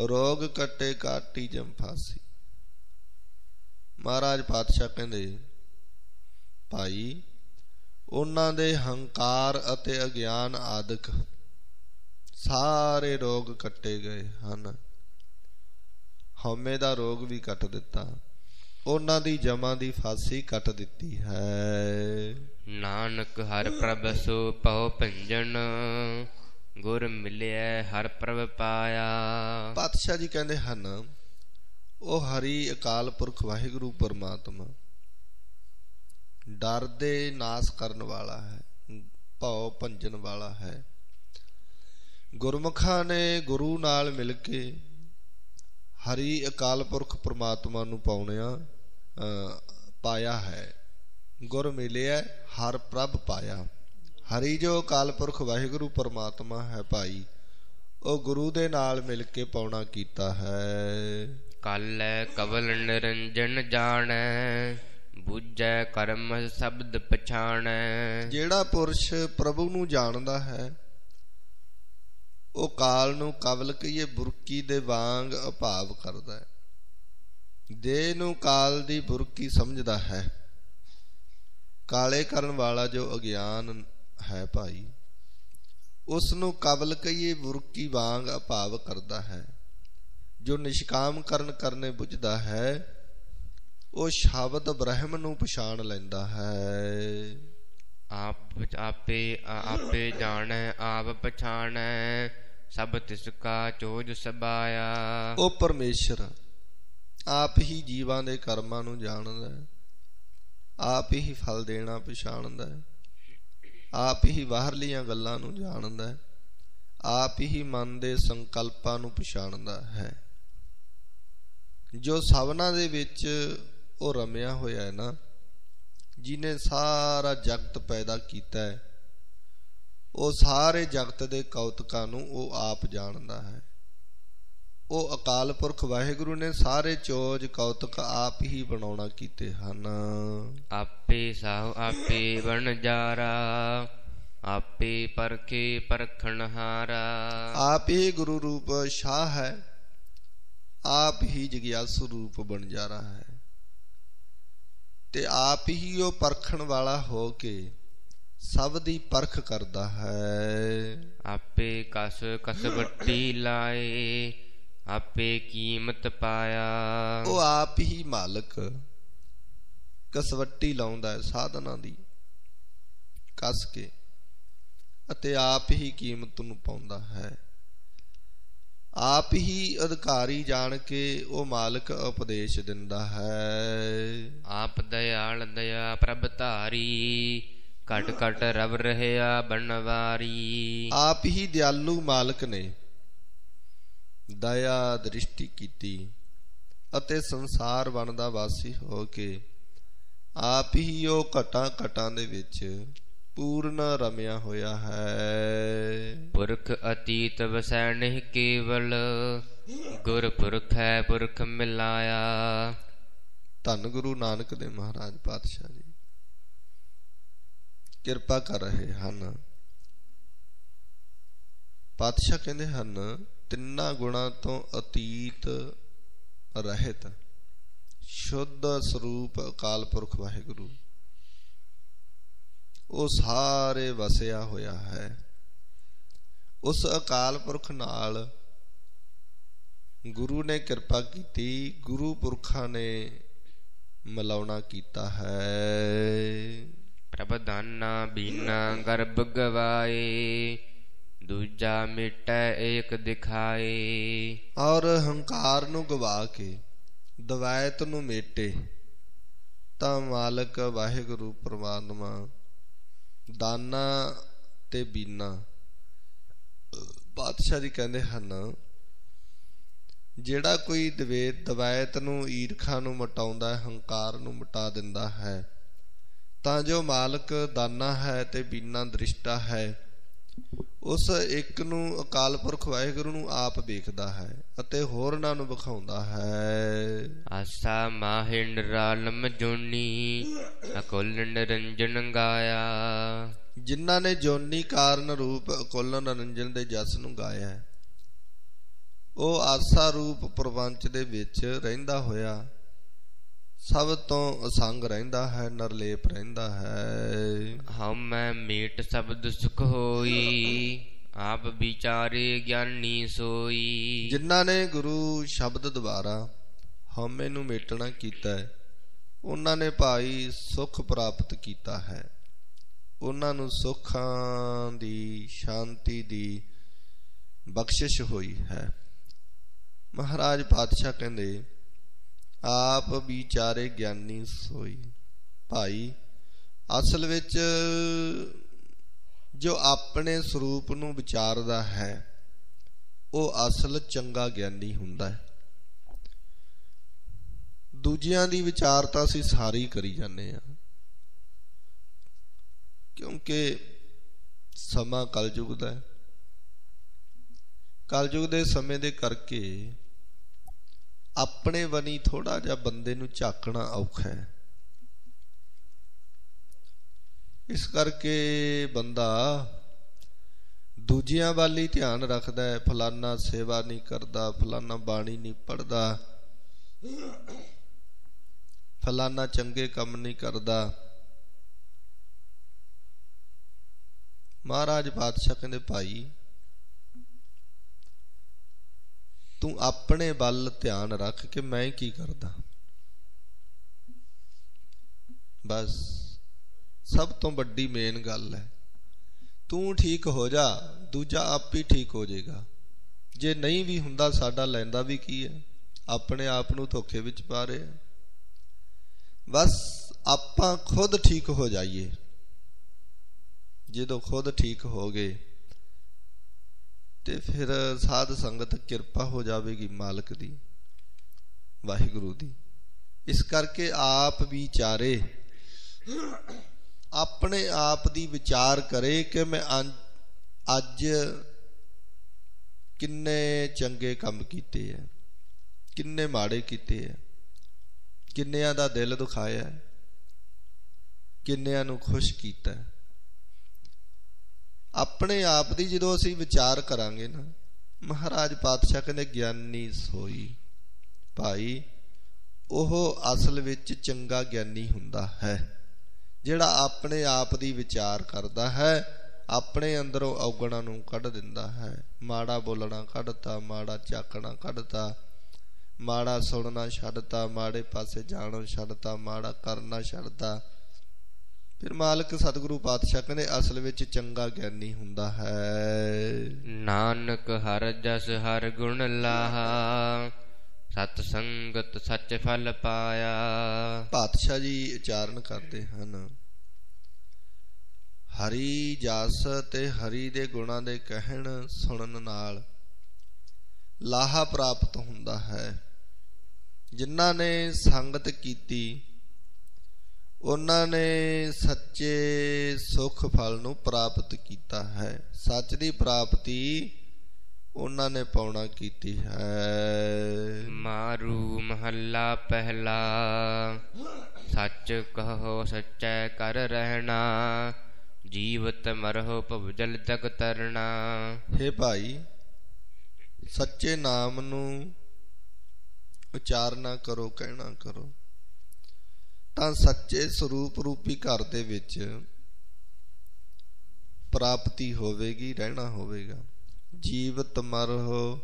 ਰੋਗ ਕੱਟੇ ਕਾਟੀ ਜਮ ਫਾਸੀ। ਮਹਾਰਾਜ ਪਾਤਸ਼ਾਹ ਕਹਿੰਦੇ ਭਾਈ ਉਹਨਾਂ ਦੇ ਹੰਕਾਰ ਅਤੇ ਅਗਿਆਨ ਆਦਿਕ ਸਾਰੇ ਰੋਗ ਕੱਟੇ ਗਏ ਹਨ। ਹਉਮੈ ਦਾ ਰੋਗ ਵੀ ਕੱਟ ਦਿੱਤਾ, ਉਹਨਾਂ ਦੀ ਜਮਾਂ ਦੀ ਫਾਸੀ ਕੱਟ ਦਿੱਤੀ ਹੈ। ਨਾਨਕ ਹਰ ਪ੍ਰਭ ਸੋ ਪਉ ਭੰਜਨ, ਗੁਰ ਮਿਲਿਆ ਹਰ ਪ੍ਰਭ ਪਾਇਆ। ਪਾਤਸ਼ਾਹ ਜੀ ਕਹਿੰਦੇ ਹਨ ਉਹ ਹਰੀ ਅਕਾਲ ਪੁਰਖ ਵਾਹਿਗੁਰੂ ਪਰਮਾਤਮਾ ਡਰ ਦੇ ਨਾਸ ਕਰਨ ਵਾਲਾ ਹੈ, ਭਉ ਭੰਜਨ ਵਾਲਾ ਹੈ। ਗੁਰਮੁਖਾਂ ਨੇ ਗੁਰੂ ਨਾਲ ਮਿਲ ਕੇ ਹਰੀ ਅਕਾਲ ਪੁਰਖ ਪਰਮਾਤਮਾ ਨੂੰ ਪਾਇਆ ਹੈ। ਗੁਰ ਮਿਲਿਆ ਹਰ ਪ੍ਰਭ ਪਾਇਆ। ਹਰੀ ਜੋ ਅਕਾਲ ਪੁਰਖ ਵਾਹਿਗੁਰੂ ਪਰਮਾਤਮਾ ਹੈ ਭਾਈ, ਉਹ ਗੁਰੂ ਦੇ ਨਾਲ ਮਿਲ ਕੇ ਪਾਉਣਾ ਕੀਤਾ ਹੈ। ਕਾਲੈ ਕਵਲ ਨਿਰੰਜਨ ਜਾਣੈ, ਬੁੱਝੈ ਕਰਮ ਸ਼ਬਦ ਪਛਾਣੈ। ਜਿਹੜਾ ਪੁਰਸ਼ ਪ੍ਰਭੂ ਨੂੰ ਜਾਣਦਾ ਹੈ ਉਹ ਕਾਲ ਨੂੰ ਕਵਲ ਕਹੀਏ ਬੁਰਕੀ ਦੇ ਵਾਂਗ ਅਭਾਵ ਕਰਦਾ ਹੈ। ਦੇਹ ਨੂੰ ਕਾਲ ਦੀ ਬੁਰਕੀ ਸਮਝਦਾ ਹੈ। ਕਾਲੇ ਕਰਨ ਵਾਲਾ ਜੋ ਅਗਿਆਨ ਹੈ ਭਾਈ, ਉਸ ਨੂੰ ਕਵਲ ਕਹੀਏ ਬੁਰਕੀ ਵਾਂਗ ਅਭਾਵ ਕਰਦਾ ਹੈ। ਜੋ ਨਿਸ਼ਕਾਮ ਕਰਨੇ ਬੁੱਝਦਾ ਹੈ ਉਹ ਸ਼ਬਦ ਬ੍ਰਹਮ ਨੂੰ ਪਛਾਣ ਲੈਂਦਾ ਹੈ। ਆਪੇ ਜਾਣੈ ਆਪ ਪਛਾਣੈ, ਸਭ ਤਿਸ ਕਾ ਚੋਜ ਸਬਾਇਆ। ਉਹ ਪਰਮੇਸ਼ਰ ਆਪ ਹੀ ਜੀਵਾਂ ਦੇ ਕਰਮਾਂ ਨੂੰ ਜਾਣਦਾ ਹੈ, ਆਪ ਹੀ ਫਲ ਦੇਣਾ ਪਛਾਣਦਾ ਹੈ, ਆਪ ਹੀ ਬਾਹਰਲੀਆਂ ਗੱਲਾਂ ਨੂੰ ਜਾਣਦਾ ਹੈ, ਆਪ ਹੀ ਮਨ ਦੇ ਸੰਕਲਪਾਂ ਨੂੰ ਪਛਾਣਦਾ ਹੈ। ਜੋ ਸਭਨਾਂ ਦੇ ਵਿੱਚ ਉਹ ਰਮਿਆ ਹੋਇਆ ਹੈ ਨਾ, ਜਿਹਨੇ ਸਾਰਾ ਜਗਤ ਪੈਦਾ ਕੀਤਾ ਹੈ, ਉਹ ਸਾਰੇ ਜਗਤ ਦੇ ਕੌਤਕਾਂ ਨੂੰ ਉਹ ਆਪ ਜਾਣਦਾ ਹੈ। ਉਹ ਅਕਾਲ ਪੁਰਖ ਵਾਹਿਗੁਰੂ ਨੇ ਸਾਰੇ ਚੋਜ ਕੌਤਕ ਆਪ ਹੀ ਬਣਾਉਣਾ ਕੀਤੇ ਹਨ। ਆਪੇ ਸਾਹੁ ਆਪੇ ਵਣਜਾਰਾ, ਆਪੇ ਪਰਖੇ ਪਰਖਣਹਾਰਾ। ਆਪ ਹੀ ਗੁਰੂ ਰੂਪ ਸ਼ਾਹ ਹੈ, ਆਪ ਹੀ ਜਗਿਆਸੂ ਰੂਪ ਬਣਜਾਰਾ ਹੈ, ਤੇ ਆਪ ਹੀ ਉਹ ਪਰਖਣ ਵਾਲਾ ਹੋ ਕੇ ਸਭ ਦੀ ਪਰਖ ਕਰਦਾ ਹੈ। ਆਪੇ ਕਸ ਕਸਵੱਟੀ ਲਾਏ, ਆਪੇ ਕੀਮਤ ਪਾਇਆ। ਉਹ ਆਪ ਹੀ ਮਾਲਕ ਕਸਵੱਟੀ ਲਾਉਂਦਾ ਹੈ ਸਾਧਨਾਂ ਦੀ ਕਸ ਕੇ, ਅਤੇ ਆਪ ਹੀ ਕੀਮਤ ਨੂੰ ਪਾਉਂਦਾ ਹੈ। ਆਪ ਹੀ ਅਧਿਕਾਰੀ ਜਾਣ ਕੇ ਉਹ ਮਾਲਕ ਉਪਦੇਸ਼ ਦਿੰਦਾ ਹੈ। ਆਪ ਦਇਆਲ ਦਇਆ ਪ੍ਰਭ ਧਾਰੀ, ਘਟ ਘਟ ਰਵ ਰਹਿਆ ਬਨਵਾਰੀ। ਆਪ ਹੀ ਦਿਆਲੂ ਮਾਲਕ ਨੇ ਦਇਆ ਦ੍ਰਿਸ਼ਟੀ ਕੀਤੀ ਅਤੇ ਸੰਸਾਰ ਵਣ ਦਾ ਵਾਸੀ ਹੋ ਕੇ ਆਪ ਹੀ ਉਹ ਘਟਾਂ ਘਟਾਂ ਦੇ ਵਿੱਚ ਪੂਰਨ ਰਮਿਆ ਹੋਇਆ ਹੈ। ਪੁਰਖ ਅਤੀਤ ਵਸੈ ਨਹੀਂ ਕੇਵਲ, ਗੁਰ ਪੁਰਖ ਹੈ ਪੁਰਖ ਮਿਲਾਇਆ। ਧੰਨ ਗੁਰੂ ਨਾਨਕ ਦੇਵ ਮਹਾਰਾਜ ਪਾਤਸ਼ਾਹ ਜੀ ਕਿਰਪਾ ਕਰ ਰਹੇ ਹਨ। ਪਾਤਸ਼ਾਹ ਕਹਿੰਦੇ ਹਨ ਤਿੰਨਾਂ ਗੁਣਾਂ ਤੋਂ ਅਤੀਤ ਰਹਿਤ ਸ਼ੁੱਧ ਸਰੂਪ ਅਕਾਲ ਪੁਰਖ ਵਾਹਿਗੁਰੂ ਉਹ ਸਾਰੇ ਵਸਿਆ ਹੋਇਆ ਹੈ। ਉਸ ਅਕਾਲ ਪੁਰਖ ਨਾਲ ਗੁਰੂ ਨੇ ਕਿਰਪਾ ਕੀਤੀ, ਗੁਰੂ ਪੁਰਖਾਂ ਨੇ ਮਿਲਾਉਣਾ ਕੀਤਾ ਹੈ। ਪ੍ਰਭ ਦਾਨਾ ਬੀਨਾ ਗਰਭ ਗਵਾਏ, ਦੂਜਾ ਮਿਟੈ ਏਕ ਦਿਖਾਏ। ਔਰ ਹੰਕਾਰ ਨੂੰ ਗਵਾ ਕੇ ਦਵੈਤ ਨੂੰ ਮੇਟੇ ਤਾਂ ਮਾਲਕ ਵਾਹਿਗੁਰੂ ਪ੍ਰਮਾਤਮਾ ਦਾਨਾ ਤੇ ਬੀਨਾ ਪਾਤਸ਼ਾਹ ਜੀ ਕਹਿੰਦੇ ਹਨ, ਜਿਹੜਾ ਕੋਈ ਦਵੈਤ ਨੂੰ ਈਰਖਾ ਨੂੰ ਮਿਟਾਉਂਦਾ, ਹੰਕਾਰ ਨੂੰ ਮਿਟਾ ਦਿੰਦਾ ਹੈ, ਤਾਂ ਜੋ ਮਾਲਕ ਦਾਨਾ ਹੈ ਤੇ ਬੀਨਾ ਦ੍ਰਿਸ਼ਟਾ ਹੈ, ਉਸ ਇੱਕ ਨੂੰ ਅਕਾਲ ਪੁਰਖ ਵਾਹਿਗੁਰੂ ਨੂੰ ਆਪ ਵੇਖਦਾ ਹੈ ਅਤੇ ਹੋਰਨਾਂ ਨੂੰ ਵਿਖਾਉਂਦਾ ਹੈ। ਆਸਾ ਮਾਹਿ ਨਿਰਾਲਮ ਜੋਨੀ, ਅਕੁਲ ਨਿਰੰਜਨ ਗਾਇਆ। ਜਿਨ੍ਹਾਂ ਨੇ ਜੋਨੀ ਕਾਰਨ ਰੂਪ ਅਕੁਲ ਨਿਰੰਜਨ ਦੇ ਜਸ ਨੂੰ ਗਾਇਆ, ਉਹ ਆਸਾ ਰੂਪ ਪ੍ਰਪੰਚ ਦੇ ਵਿੱਚ ਰਹਿੰਦਾ ਹੋਇਆ ਸਭ ਤੋਂ ਅਸੰਗ ਰਹਿੰਦਾ ਹੈ, ਨਿਰਲੇਪ ਰਹਿੰਦਾ ਹੈ। ਹਉਮੈ ਮੀਟ ਸ਼ਬਦ ਸੁਖ ਹੋਈ, ਆਪ ਵਿਚਾਰੇ ਗਿਆਨੀ ਸੋਈ। ਜਿਨ੍ਹਾਂ ਨੇ ਗੁਰੂ ਸ਼ਬਦ ਦੁਆਰਾ ਹਉਮੈ ਨੂੰ ਮੇਟਣਾ ਕੀਤਾ ਹੈ, ਉਹਨਾਂ ਨੇ ਭਾਈ ਸੁਖ ਪ੍ਰਾਪਤ ਕੀਤਾ ਹੈ। ਉਹਨਾਂ ਨੂੰ ਸੁੱਖਾਂ ਦੀ, ਸ਼ਾਂਤੀ ਦੀ ਬਖਸ਼ਿਸ਼ ਹੋਈ ਹੈ। ਮਹਾਰਾਜ ਪਾਤਸ਼ਾਹ ਕਹਿੰਦੇ, ਆਪ ਵਿਚਾਰੇ ਗਿਆਨੀ ਸੋਈ। ਭਾਈ ਅਸਲ ਵਿੱਚ ਜੋ ਆਪਣੇ ਸਰੂਪ ਨੂੰ ਵਿਚਾਰਦਾ ਹੈ, ਉਹ ਅਸਲ ਚੰਗਾ ਗਿਆਨੀ ਹੁੰਦਾ ਹੈ। ਦੂਜਿਆਂ ਦੀ ਵਿਚਾਰਤਾ ਅਸੀਂ ਸਾਰੀ ਕਰੀ ਜਾਂਦੇ ਹਾਂ, ਕਿਉਂਕਿ ਸਮਾਂ ਕਲਯੁਗ ਦਾ ਹੈ। ਕਲਯੁਗ ਦੇ ਸਮੇਂ ਦੇ ਕਰਕੇ ਆਪਣੇ ਬਣੀ ਥੋੜਾ ਜਿਹਾ ਬੰਦੇ ਨੂੰ ਝਾਕਣਾ ਔਖਾ ਹੈ। ਇਸ ਕਰਕੇ ਬੰਦਾ ਦੂਜਿਆਂ ਵੱਲ ਹੀ ਧਿਆਨ ਰੱਖਦਾ ਹੈ, ਫਲਾਨਾ ਸੇਵਾ ਨਹੀਂ ਕਰਦਾ, ਫਲਾਨਾ ਬਾਣੀ ਨਹੀਂ ਪੜ੍ਹਦਾ, ਫਲਾਨਾ ਚੰਗੇ ਕੰਮ ਨਹੀਂ ਕਰਦਾ। ਮਹਾਰਾਜ ਪਾਤਸ਼ਾਹ ਕਹਿੰਦੇ, ਭਾਈ ਤੂੰ ਆਪਣੇ ਵੱਲ ਧਿਆਨ ਰੱਖ ਕਿ ਮੈਂ ਕੀ ਕਰਦਾ। ਬਸ ਸਭ ਤੋਂ ਵੱਡੀ ਮੇਨ ਗੱਲ ਹੈ, ਤੂੰ ਠੀਕ ਹੋ ਜਾ, ਦੂਜਾ ਆਪ ਹੀ ਠੀਕ ਹੋ ਜਾਏਗਾ। ਜੇ ਨਹੀਂ ਵੀ ਹੁੰਦਾ, ਸਾਡਾ ਲੈਂਦਾ ਵੀ ਕੀ ਹੈ, ਆਪਣੇ ਆਪ ਨੂੰ ਧੋਖੇ ਵਿੱਚ ਪਾ ਰਹੇ ਆ। ਬਸ ਆਪਾਂ ਖੁਦ ਠੀਕ ਹੋ ਜਾਈਏ। ਜਦੋਂ ਖੁਦ ਠੀਕ ਹੋ ਗਏ ਤੇ ਫਿਰ ਸਾਧ ਸੰਗਤ ਕਿਰਪਾ ਹੋ ਜਾਵੇਗੀ ਮਾਲਕ ਦੀ, ਵਾਹਿਗੁਰੂ ਦੀ। ਇਸ ਕਰਕੇ ਆਪ ਵਿਚਾਰੇ, ਆਪਣੇ ਆਪ ਦੀ ਵਿਚਾਰ ਕਰੇ ਕਿ ਮੈਂ ਅੱਜ ਕਿੰਨੇ ਚੰਗੇ ਕੰਮ ਕੀਤੇ ਹੈ, ਕਿੰਨੇ ਮਾੜੇ ਕੀਤੇ ਹੈ, ਕਿੰਨਿਆਂ ਦਾ ਦਿਲ ਦੁਖਾਇਆ, ਕਿੰਨਿਆਂ ਨੂੰ ਖੁਸ਼ ਕੀਤਾ। ਆਪਣੇ ਆਪ ਦੀ ਜਦੋਂ ਅਸੀਂ ਵਿਚਾਰ ਕਰਾਂਗੇ ਨਾ, ਮਹਾਰਾਜ ਪਾਤਸ਼ਾਹ ਕਹਿੰਦੇ, ਗਿਆਨੀ ਸੋਈ। ਭਾਈ ਉਹ ਅਸਲ ਵਿੱਚ ਚੰਗਾ ਗਿਆਨੀ ਹੁੰਦਾ ਹੈ, ਜਿਹੜਾ ਆਪਣੇ ਆਪ ਦੀ ਵਿਚਾਰ ਕਰਦਾ ਹੈ, ਆਪਣੇ ਅੰਦਰੋਂ ਔਗਣਾਂ ਨੂੰ ਕੱਢ ਦਿੰਦਾ ਹੈ। ਮਾੜਾ ਬੋਲਣਾ ਕੱਢਤਾ, ਮਾੜਾ ਝਾਕਣਾ ਕੱਢਤਾ, ਮਾੜਾ ਸੁਣਨਾ ਛੱਡਤਾ, ਮਾੜੇ ਪਾਸੇ ਜਾਣੋਂ ਛੱਡਤਾ, ਮਾੜਾ ਕਰਨਾ ਛੱਡਤਾ। ਫਿਰ ਮਾਲਕ ਸਤਿਗੁਰੂ ਪਾਤਸ਼ਾਹ ਕਹਿੰਦੇ, ਅਸਲ ਵਿੱਚ ਚੰਗਾ ਗਿਆਨੀ ਹੁੰਦਾ ਹੈ। ਨਾਨਕ ਹਰਿ ਜਸ ਹਰਿ ਗੁਣ ਲਾਹਾ, ਸਤ ਸੰਗਤ ਸੱਚ ਫਲ ਪਾਇਆ। ਪਾਤਸ਼ਾਹ ਜੀ ਉਚਾਰਨ ਕਰਦੇ ਹਨ, ਹਰੀ ਜਸ ਤੇ ਹਰੀ ਦੇ ਗੁਣਾਂ ਦੇ ਕਹਿਣ ਸੁਣਨ ਨਾਲ ਲਾਹਾ ਪ੍ਰਾਪਤ ਹੁੰਦਾ ਹੈ। ਜਿਨ੍ਹਾਂ ਨੇ ਸੰਗਤ ਕੀਤੀ, ਉਹਨਾਂ ਨੇ ਸੱਚੇ ਸੁਖ ਫਲ ਨੂੰ ਪ੍ਰਾਪਤ ਕੀਤਾ ਹੈ। ਸੱਚ ਦੀ ਪ੍ਰਾਪਤੀ ਉਹਨਾਂ ਨੇ ਪਾਉਣਾ ਕੀਤੀ ਹੈ। ਮਾਰੂ ਮਹੱਲਾ ਪਹਿਲਾ, ਸੱਚ ਕਹੋ ਸੱਚੈ ਕਰ ਰਹਿਣਾ, ਜੀਵਤ ਮਰਹੁ ਭਵ ਜਲ ਤਕ ਤਰਨਾ। ਹੇ ਭਾਈ, ਸੱਚੇ ਨਾਮ ਨੂੰ ਉਚਾਰਨਾ ਕਰੋ, ਕਹਿਣਾ ਕਰੋ, ਤਾਂ ਸੱਚੇ ਸਰੂਪ ਰੂਪੀ ਘਰ ਦੇ ਵਿੱਚ ਪ੍ਰਾਪਤੀ ਹੋਵੇਗੀ, ਰਹਿਣਾ ਹੋਵੇਗਾ। ਜੀਵਤ ਮਰੋ,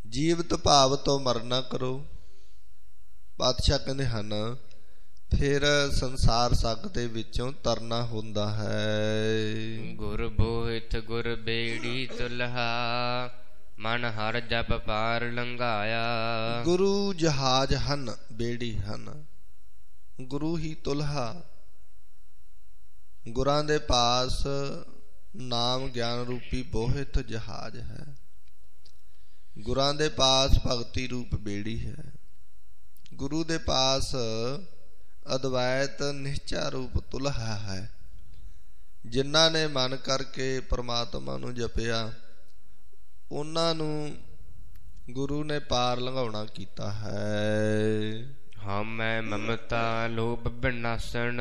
ਜੀਵਤ ਭਾਵ ਤੋਂ ਮਰਨਾ ਕਰੋ। ਪਾਤਸ਼ਾਹ ਕਹਿੰਦੇ ਹਨ ਫਿਰ ਸੰਸਾਰ ਸੱਗ ਦੇ ਵਿੱਚੋਂ ਤਰਨਾ ਹੁੰਦਾ ਹੈ। ਗੁਰ ਬੋਹਿਤ ਗੁਰ ਬੇੜੀ ਤੁਲਹਾ, ਮਨ ਹਰ ਜਪ ਪਾਰ ਲੰਘਾਇਆ। ਗੁਰੂ ਜਹਾਜ਼ ਹਨ, ਬੇੜੀ ਹਨ, ਗੁਰੂ ਹੀ ਤੁਲਹਾ। ਗੁਰਾਂ ਦੇ ਪਾਸ ਨਾਮ ਗਿਆਨ ਰੂਪੀ ਬੋਹਿਤ ਜਹਾਜ਼ ਹੈ। ਗੁਰਾਂ ਦੇ ਪਾਸ ਭਗਤੀ ਰੂਪ ਬੇੜੀ ਹੈ। ਗੁਰੂ ਦੇ ਪਾਸ ਅਦਵੈਤ ਨਿਸ਼ਚਾ ਰੂਪ ਤੁਲਹਾ ਹੈ। ਜਿਨ੍ਹਾਂ ਨੇ ਮਨ ਕਰਕੇ ਪ੍ਰਮਾਤਮਾ ਨੂੰ ਜਪਿਆ ਉਹਨਾਂ ਨੂੰ ਗੁਰੂ ਨੇ ਪਾਰ ਲੰਘਾਉਣਾ ਕੀਤਾ ਹੈ। ਹਉਮੈ ਮਮਤਾ ਲੋਭ ਬਿਨਾਸਨ,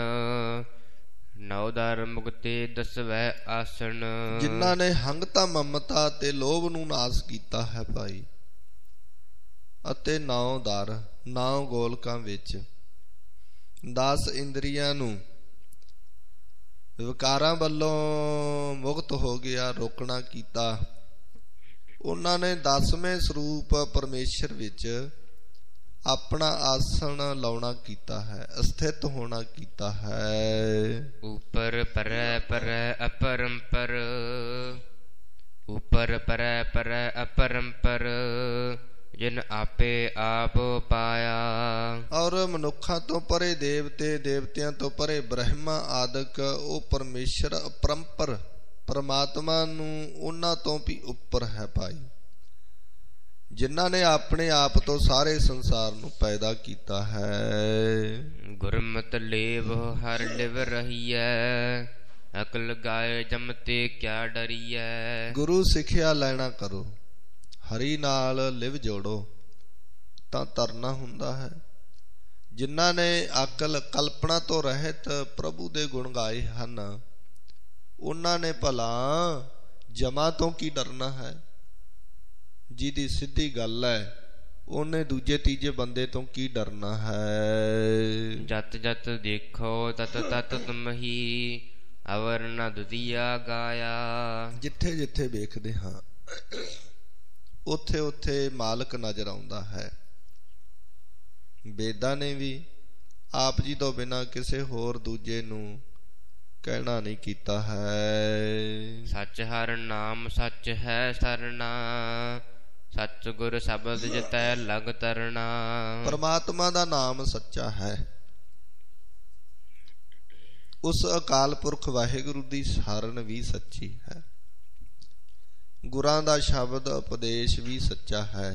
ਨੌ ਦਰ ਮੁਕਤੀ ਦਸਵੈ ਆਸਣ। ਜਿਨ੍ਹਾਂ ਨੇ ਹੰਗਤਾ ਮਮਤਾ ਤੇ ਲੋਭ ਨੂੰ ਨਾਸ ਕੀਤਾ ਹੈ ਭਾਈ, ਅਤੇ 9 ਦਰ 9 ਗੋਲਕਾਂ ਵਿੱਚ 10 ਇੰਦਰੀਆਂ ਨੂੰ ਵਿਕਾਰਾਂ ਵੱਲੋਂ ਮੁਕਤ ਹੋ ਗਿਆ, ਰੋਕਣਾ ਕੀਤਾ। ਉਹਨਾਂ ਨੇ 10ਵੇਂ ਸਰੂਪ ਪਰਮੇਸ਼ਰ ਵਿੱਚ ਆਪਣਾ ਆਸਣ ਲਾਉਣਾ ਕੀਤਾ ਹੈ, ਅਸਥਿਤ ਹੋਣਾ ਕੀਤਾ ਹੈ। ਉਪਰ ਪਰੈ ਪਰੈ ਅਪਰੰਪਰ, ਉਪਰ ਪਰੈ ਪਰੈ ਅਪਰੰਪਰ, ਜਿਨ ਆਪੇ ਆਪ ਪਾਇਆ। ਔਰ ਮਨੁੱਖਾਂ ਤੋਂ ਪਰੇ ਦੇਵਤੇ, ਦੇਵਤਿਆਂ ਤੋਂ ਪਰੇ ਬ੍ਰਹਮਾ ਆਦਿਕ ਉਹ ਪਰਮੇਸ਼ਰ ਅਪਰੰਪਰ ਪਰਮਾਤਮਾ ਨੂੰ ਉਹਨਾਂ ਤੋਂ ਵੀ ਉੱਪਰ ਹੈ ਭਾਈ, ਜਿਨ੍ਹਾਂ ਨੇ ਆਪਣੇ ਆਪ ਤੋਂ ਸਾਰੇ ਸੰਸਾਰ ਨੂੰ ਪੈਦਾ ਕੀਤਾ ਹੈ। ਗੁਰਮਤਿ ਲੇਵ ਹਰ ਲਿਵ ਰਹੀਐ, ਅਕਲ ਗਾਏ ਜਮਤੇ ਕਿਆ ਡਰੀਐ। ਗੁਰੂ ਸਿੱਖਿਆ ਲੈਣਾ ਕਰੋ, ਹਰੀ ਨਾਲ ਲਿਵ ਜੋੜੋ ਤਾਂ ਤਰਨਾ ਹੁੰਦਾ ਹੈ। ਜਿਨ੍ਹਾਂ ਨੇ ਅਕਲ ਕਲਪਨਾ ਤੋਂ ਰਹਿਤ ਪ੍ਰਭੂ ਦੇ ਗੁਣ ਗਾਏ ਹਨ ਉਹਨਾਂ ਨੇ ਭਲਾ ਜਮਾ ਤੋਂ ਕੀ ਡਰਨਾ ਹੈ। ਜਿਹਦੀ ਸਿੱਧੀ ਗੱਲ ਹੈ ਉਹਨੇ ਦੂਜੇ ਤੀਜੇ ਬੰਦੇ ਤੋਂ ਕੀ ਡਰਨਾ ਹੈ। ਜਤ ਜਤ ਦੇਖੋ ਤਤ ਤਤ ਤੁਮਹੀ, ਅਵਰ ਨ ਦੁਤੀਆ ਗਾਇਆ। ਜਿੱਥੇ ਜਿੱਥੇ ਵੇਖਦੇ ਹਾਂ ਉੱਥੇ ਉੱਥੇ ਮਾਲਕ ਨਜ਼ਰ ਆਉਂਦਾ ਹੈ। ਵੇਦਾਂ ਨੇ ਵੀ ਆਪ ਜੀ ਤੋਂ ਬਿਨਾਂ ਕਿਸੇ ਹੋਰ ਦੂਜੇ ਨੂੰ ਕਹਿਣਾ ਨਹੀਂ ਕੀਤਾ ਹੈ। ਸੱਚ ਹਰ ਨਾਮ ਸੱਚ ਹੈ ਸਰਨਾ, ਸੱਚ ਗੁਰ ਸ਼ਬਦ ਜਿਤੈ ਲਗ ਤਰਨਾ। ਪਰਮਾਤਮਾ ਦਾ ਨਾਮ ਸੱਚਾ ਹੈ। ਉਸ ਅਕਾਲ ਪੁਰਖ ਵਾਹਿਗੁਰੂ ਦੀ ਸ਼ਰਨ ਵੀ ਸੱਚੀ ਹੈ। ਗੁਰਾਂ ਦਾ ਸ਼ਬਦ ਉਪਦੇਸ਼ ਵੀ ਸੱਚਾ ਹੈ।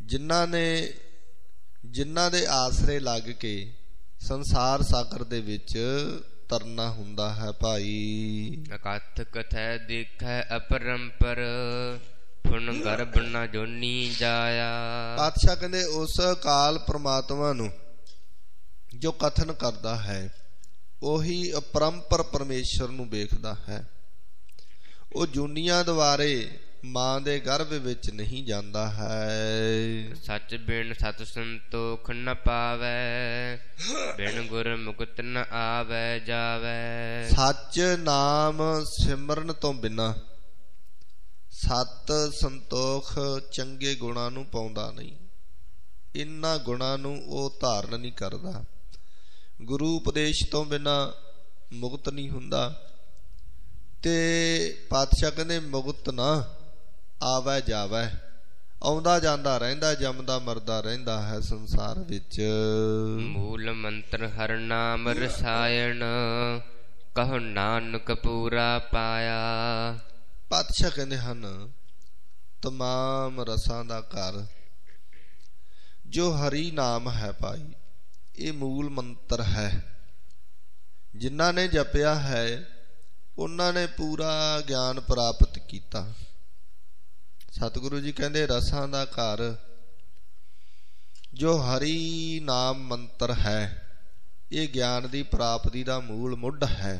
ਜਿਨ੍ਹਾਂ ਦੇ ਆਸਰੇ ਲੱਗ ਕੇ ਸੰਸਾਰ ਸਾਗਰ ਦੇ ਵਿੱਚ ਤਰਨਾ ਹੁੰਦਾ ਹੈ ਭਾਈ। ਅਕਥ ਕਥੈ ਦੇਖੈ ਅਪਰੰਪਰ, ਫੁਨ ਗਰਭ ਨ ਜੋਨੀ ਜਾਇਆ। ਪਾਤਸ਼ਾਹ ਕਹਿੰਦੇ ਉਸ ਅਕਾਲ ਪ੍ਰਮਾਤਮਾ ਨੂੰ ਜੋ ਕਥਨ ਕਰਦਾ ਹੈ ਉਹੀ ਅਪਰੰਪਰ ਪਰਮੇਸ਼ਰ ਨੂੰ ਵੇਖਦਾ ਹੈ। ਉਹ ਜੂਨੀਆਂ ਦੁਆਰੇ ਮਾਂ ਦੇ ਗਰਭ ਵਿੱਚ ਨਹੀਂ ਜਾਂਦਾ ਹੈ। ਸੱਚ ਬਿਨ ਸਤ ਸੰਤੋਖ ਨ ਪਾਵੈ, ਬਿਨ ਗੁਰ ਮੁਕਤ ਨ ਆਵੈ ਜਾਵੈ। ਸੱਚ ਨਾਮ ਸਿਮਰਨ ਤੋਂ ਬਿਨਾਂ ਸਤ ਸੰਤੋਖ ਚੰਗੇ ਗੁਣਾਂ ਨੂੰ ਪਾਉਂਦਾ ਨਹੀਂ। ਇਨ੍ਹਾਂ ਗੁਣਾਂ ਨੂੰ ਉਹ ਧਾਰਨ ਨਹੀਂ ਕਰਦਾ। ਗੁਰੂ ਉਪਦੇਸ਼ ਤੋਂ ਬਿਨਾਂ ਮੁਕਤ ਨਹੀਂ ਹੁੰਦਾ। ਤੇ ਪਾਤਸ਼ਾਹ ਕਹਿੰਦੇ ਮੁਕਤ ਨਾ ਆਵੈ ਜਾਵੈ, ਆਉਂਦਾ ਜਾਂਦਾ ਰਹਿੰਦਾ, ਜੰਮਦਾ ਮਰਦਾ ਰਹਿੰਦਾ ਹੈ ਸੰਸਾਰ ਵਿੱਚ। ਮੂਲ ਮੰਤਰ ਹਰ ਨਾਮ ਰਸਾਇਣ, ਕਹੋ ਨਾਨਕ ਪੂਰਾ ਪਾਇਆ। ਪਾਤਸ਼ਾਹ ਕਹਿੰਦੇ ਹਨ ਤਮਾਮ ਰਸਾਂ ਦਾ ਘਰ ਜੋ ਹਰੀ ਨਾਮ ਹੈ ਭਾਈ, ਇਹ ਮੂਲ ਮੰਤਰ ਹੈ। ਜਿਨ੍ਹਾਂ ਨੇ ਜਪਿਆ ਹੈ ਉਹਨਾਂ ਨੇ ਪੂਰਾ ਗਿਆਨ ਪ੍ਰਾਪਤ ਕੀਤਾ। ਸਤਿਗੁਰੂ ਜੀ ਕਹਿੰਦੇ ਰਸਾਂ ਦਾ ਘਰ ਜੋ ਹਰੀ ਨਾਮ ਮੰਤਰ ਹੈ ਇਹ ਗਿਆਨ ਦੀ ਪ੍ਰਾਪਤੀ ਦਾ ਮੂਲ ਮੁੱਢ ਹੈ।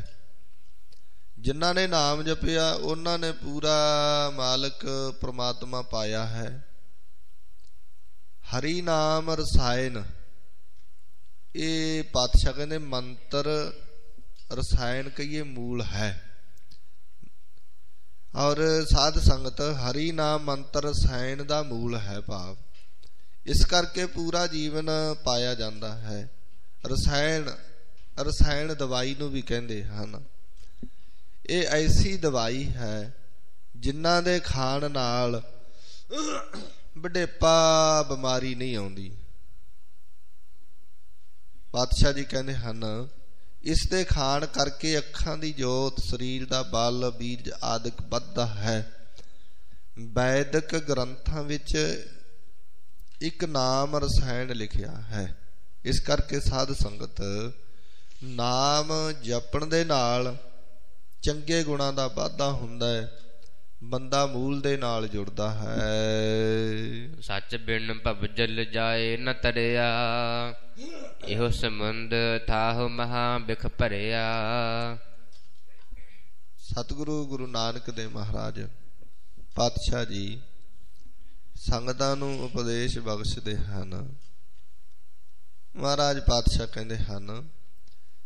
ਜਿਨ੍ਹਾਂ ਨੇ ਨਾਮ ਜਪਿਆ ਉਹਨਾਂ ਨੇ ਪੂਰਾ ਮਾਲਕ ਪ੍ਰਮਾਤਮਾ ਪਾਇਆ ਹੈ। ਹਰੀ ਨਾਮ ਰਸਾਇਣ, ਇਹ ਪਾਤਸ਼ਾਹ ਕਹਿੰਦੇ ਮੰਤਰ ਰਸਾਇਣ ਕਹੀਏ ਮੂਲ ਹੈ। ਔਰ ਸਾਧ ਸੰਗਤ ਹਰੀ ਨਾਮ ਮੰਤਰ ਰਸਾਇਣ ਦਾ ਮੂਲ ਹੈ ਭਾਵ। ਇਸ ਕਰਕੇ ਪੂਰਾ ਜੀਵਨ ਪਾਇਆ ਜਾਂਦਾ ਹੈ। ਰਸਾਇਣ ਦਵਾਈ ਨੂੰ ਵੀ ਕਹਿੰਦੇ ਹਨ। ਇਹ ਐਸੀ ਦਵਾਈ ਹੈ ਜਿਨ੍ਹਾਂ ਦੇ ਖਾਣ ਨਾਲ ਵਡੇਪਾ ਬਿਮਾਰੀ ਨਹੀਂ ਆਉਂਦੀ। ਪਾਤਸ਼ਾਹ ਜੀ ਕਹਿੰਦੇ ਹਨ ਇਸ ਦੇ ਖਾਣ ਕਰਕੇ ਅੱਖਾਂ ਦੀ ਜੋਤ, ਸਰੀਰ ਦਾ ਬਲ, ਬੀਜ ਆਦਿਕ ਵੱਧਦਾ ਹੈ। ਵੈਦਿਕ ਗ੍ਰੰਥਾਂ ਵਿੱਚ ਇੱਕ ਨਾਮ ਰਸਾਇਣ ਲਿਖਿਆ ਹੈ। ਇਸ ਕਰਕੇ ਸਾਧ ਸੰਗਤ ਨਾਮ ਜਪਣ ਦੇ ਨਾਲ ਚੰਗੇ ਗੁਣਾਂ ਦਾ ਵਾਧਾ ਹੁੰਦਾ ਹੈ। ਬੰਦਾ ਮੂਲ ਦੇ ਨਾਲ ਜੁੜਦਾ ਹੈ। ਸੱਚ ਬਿਨ ਭਵਜਲ ਜਾਏ ਨ ਤਰਿਆ, ਇਹੋ ਸਮੁੰਦ ਥਾਹੁ ਮਹਾ ਬਿਖ ਭਰਿਆ। ਸਤਿਗੁਰੂ ਗੁਰੂ ਨਾਨਕ ਦੇਵ ਮਹਾਰਾਜ ਪਾਤਸ਼ਾਹ ਜੀ ਸੰਗਤਾਂ ਨੂੰ ਉਪਦੇਸ਼ ਬਖਸ਼ਦੇ ਹਨ। ਮਹਾਰਾਜ ਪਾਤਸ਼ਾਹ ਕਹਿੰਦੇ ਹਨ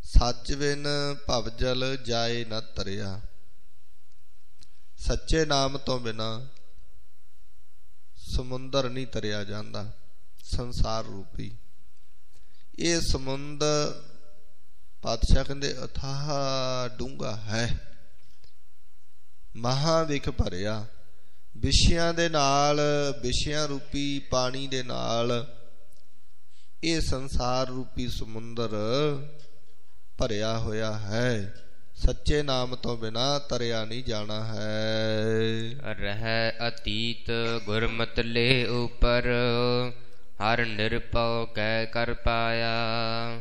ਸੱਚ ਬਿਨ ਭਵਜਲ ਜਾਏ ਨ ਤਰਿਆ। ਸੱਚੇ ਨਾਮ ਤੋਂ ਬਿਨਾ ਸਮੁੰਦਰ ਨਹੀਂ ਤਰਿਆ ਜਾਂਦਾ। ਸੰਸਾਰ ਰੂਪੀ ਇਹ ਸਮੁੰਦ ਪਾਤਸ਼ਾਹ ਕਹਿੰਦੇ ਅਥਾਹ ਡੂੰਘਾ ਹੈ, ਮਹਾ ਵਿਖ ਭਰਿਆ। ਵਿਸ਼ਿਆਂ ਦੇ ਨਾਲ, ਵਿਸ਼ਿਆਂ ਰੂਪੀ ਪਾਣੀ ਦੇ ਨਾਲ ਇਹ ਸੰਸਾਰ ਰੂਪੀ ਸਮੁੰਦਰ ਭਰਿਆ ਹੋਇਆ ਹੈ। ਸੱਚੇ ਨਾਮ ਤੋਂ ਬਿਨਾ ਤਰਿਆ ਨਹੀਂ ਜਾਣਾ ਹੈ। ਰਹਿ ਅਤੀਤ ਗੁਰਮਤਿ ਲੈ ਉਪਰ, ਹਰ ਨਿਰਭਉ ਕੈ ਕਰ ਪਾਇਆ।